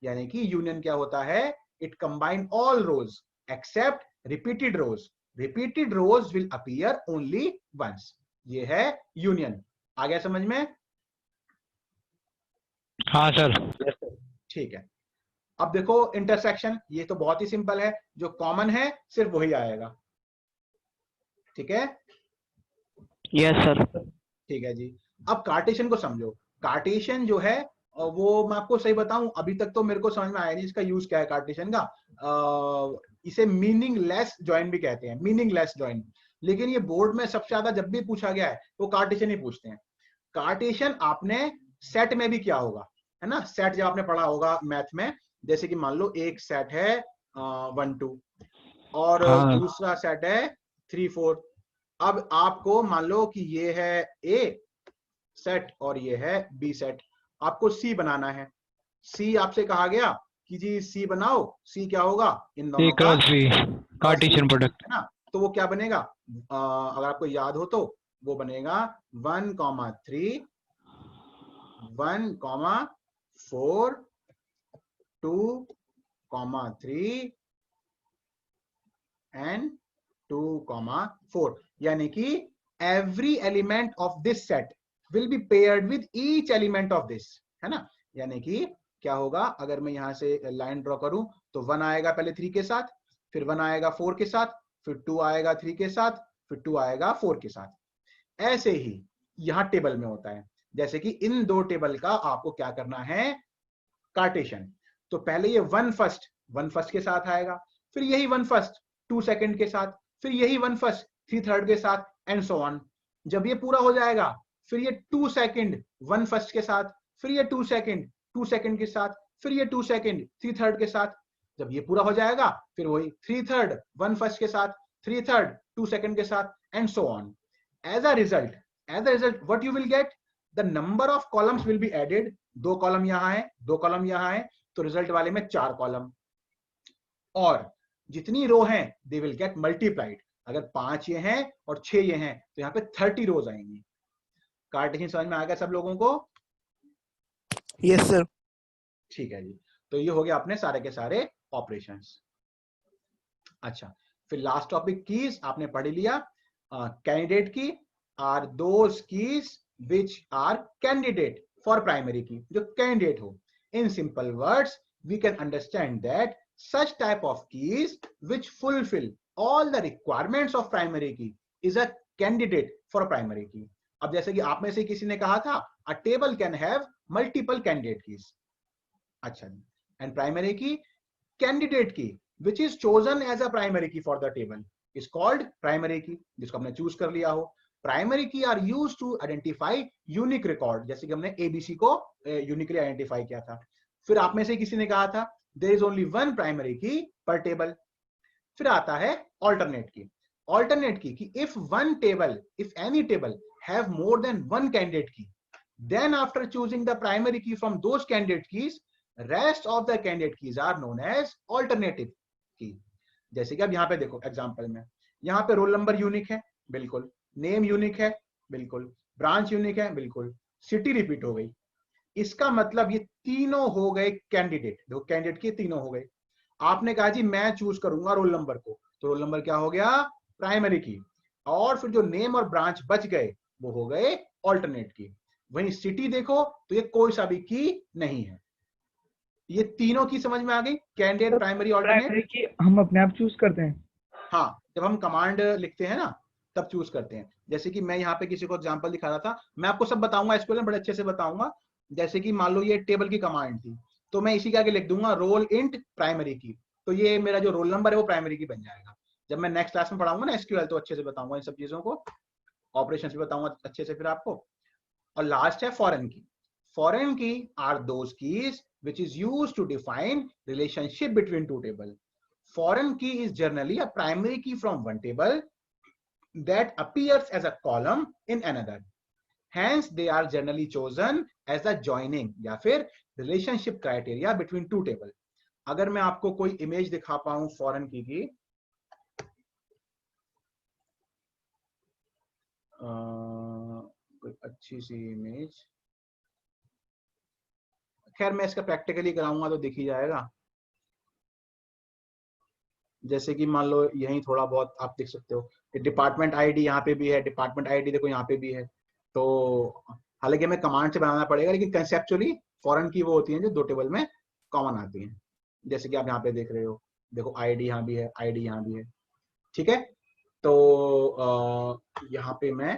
यानी कि यूनियन क्या होता है, it combine all rows except repeated rows. Repeated rows will appear only once. ये है यूनियन। आ गया समझ में? हाँ सर। ठीक है। अब देखो इंटरसेक्शन, ये तो बहुत ही सिंपल है, जो कॉमन है सिर्फ वही आएगा। ठीक है? Yes sir. ठीक है जी। अब कार्टेशियन को समझो। कार्टेशियन जो है वो मैं आपको सही बताऊं, अभी तक तो मेरे को समझ में आया नहीं इसका यूज क्या है कार्टेशियन का। इसे मीनिंगलेस जॉइन भी कहते हैं, मीनिंगलेस जॉइन। लेकिन ये बोर्ड में सबसे ज्यादा जब भी पूछा गया है तो कार्टेशियन ही पूछते हैं। कार्टेशियन आपने सेट में भी किया होगा, है ना? सेट जब आपने पढ़ा होगा मैथ में, जैसे कि मान लो एक सेट है 1 2 और हाँ। दूसरा सेट है 3 4। अब आपको मान लो कि ये है ए सेट और ये है बी सेट, आपको सी बनाना है। सी आपसे कहा गया कि जी सी बनाओ। सी क्या होगा? इन ए दोनों का क्रॉस बी, कार्टेशियन प्रोडक्ट। है ना? तो वो क्या बनेगा? अगर आपको याद हो तो वो बनेगा 1 3 1 4 2 3 एंड 2 4। यानी कि every element of this set will be paired with each element of this, है ना? यानी कि क्या होगा, अगर मैं यहां से लाइन ड्रॉ करूं तो 1 आएगा पहले 3 के साथ, फिर 1 आएगा 4 के साथ, फिर 2 आएगा 3 के साथ, फिर 2 आएगा 4 के साथ। ऐसे ही यहां टेबल में होता है। जैसे कि इन दो टेबल का आपको क्या करना है, कार्टेशियन। तो पहले ये 1 फर्स्ट के साथ आएगा, फिर यही 1 फर्स्ट 2 सेकंड के साथ, फिर यही 1 फर्स्ट 3 थर्ड के साथ, एंड सो ऑन। जब ये पूरा हो जाएगा फिर ये 2 सेकंड 1 फर्स्ट के साथ, फिर ये 2 सेकंड 2 सेकंड के साथ, फिर ये 2 सेकंड 3 थर्ड के साथ। जब ये पूरा हो जाएगा फिर वही 3 थर्ड 1 फर्स्ट के साथ, 3 थर्ड 2 सेकंड के साथ, and so on. As a result what you will get, the number of columns will be added. 2 column यहां है, 2 कॉलम यहां है, तो रिजल्ट वाले में 4 कॉलम। और जितनी रो हैं दे विल गेट मल्टीप्लाइड। अगर 5 ये हैं और 6 ये हैं तो यहाँ पे 30 रोज आएंगी। कार्टेशियन समझ में आ गया सब लोगों को? Yes sir. ठीक है जी। तो ये हो गया अपने सारे के सारे ऑपरेशंस। अच्छा, फिर लास्ट टॉपिक कीज आपने पढ़ लिया। Candidate key are those keys which are candidate for primary key, जो कैंडिडेट हो। In simple words we can understand that such type of keys which fulfill all the requirements of primary key is a candidate for a primary key. अब जैसे कि आप में से किसी ने कहा था a table can have multiple candidate keys. अच्छा, and primary key, candidate key which is chosen as a primary key for the table is called primary key, जिसको हमने चूज कर लिया हो। Primary key are used to identify unique record, जैसे कि हमने ABC को यूनिकली आइडेंटिफाई किया था। फिर आप में से किसी ने कहा था there is only one primary key per table. फिर आता है alternate key. Alternate key कि if any table have more than one candidate key, then after choosing the primary key from those candidate keys, rest of the candidate keys are known as alternative key. जैसे कि अब यहाँ पे देखो example में, यहाँ पे रोल नंबर यूनिक है, बिल्कुल, नेम यूनिक है, बिल्कुल, ब्रांच यूनिक है, बिल्कुल, सिटी रिपीट हो गई। इसका मतलब ये तीनों हो गए कैंडिडेट, देखो कैंडिडेट के तीनों हो गए। आपने कहा जी मैं चूज करूंगा रोल नंबर को, तो रोल नंबर क्या हो गया, प्राइमरी की, और फिर जो नेम और ब्रांच बच गए वो हो गए ऑल्टरनेट की। वहीं सिटी देखो तो ये कोई सा भी की नहीं है। ये तीनों की समझ में आ गई, कैंडिडेट, प्राइमरी, ऑल्टरनेट। प्राइमरी की हम अपने आप चूज करते हैं। हाँ, जब हम कमांड लिखते हैं ना तब चूज करते हैं। जैसे कि मैं यहाँ पे किसी को एग्जांपल दिखा रहा था, मैं आपको सब बताऊंगा एसक्यूएल में, बड़े अच्छे से बताऊंगा। जैसे कि मान लो ये टेबल की कमांड थी, तो मैं इसी के आगे लिख दूंगा रोल इंट प्राइमरी की, तो ये मेरा जो रोल नंबर है वो प्राइमरी की बन जाएगा। जब मैं नेक्स्ट क्लास में पढ़ाऊंगा ना एसक्यूएल तो अच्छे से बताऊंगा इन सब चीजों को, ऑपरेशन भी बताऊंगा अच्छे से फिर आपको। और लास्ट है foreign key. Foreign key are those keys which is used to define relationship between two table. Foreign key is generally a primary key from one table that appears as a column in another. Hence, they are generally chosen as the joining या फिर relationship criteria between two table. अगर मैं आपको कोई image दिखा पाऊं foreign की कोई अच्छी सी इमेज, खैर मैं इसका प्रैक्टिकली कराऊंगा तो दिख ही जाएगा। जैसे कि मान लो यही थोड़ा बहुत आप देख सकते हो, डिपार्टमेंट आईडी यहाँ पे भी है, डिपार्टमेंट आईडी देखो यहाँ पे भी है। तो हालांकि हमें कमांड से बनाना पड़ेगा, लेकिन कंसेप्चुअली फॉरेन की वो होती हैं जो दो टेबल में कॉमन आती हैं। जैसे कि आप यहाँ पे देख रहे हो, देखो आईडी यहाँ भी है, आईडी यहाँ भी है, ठीक है। तो यहाँ पे मैं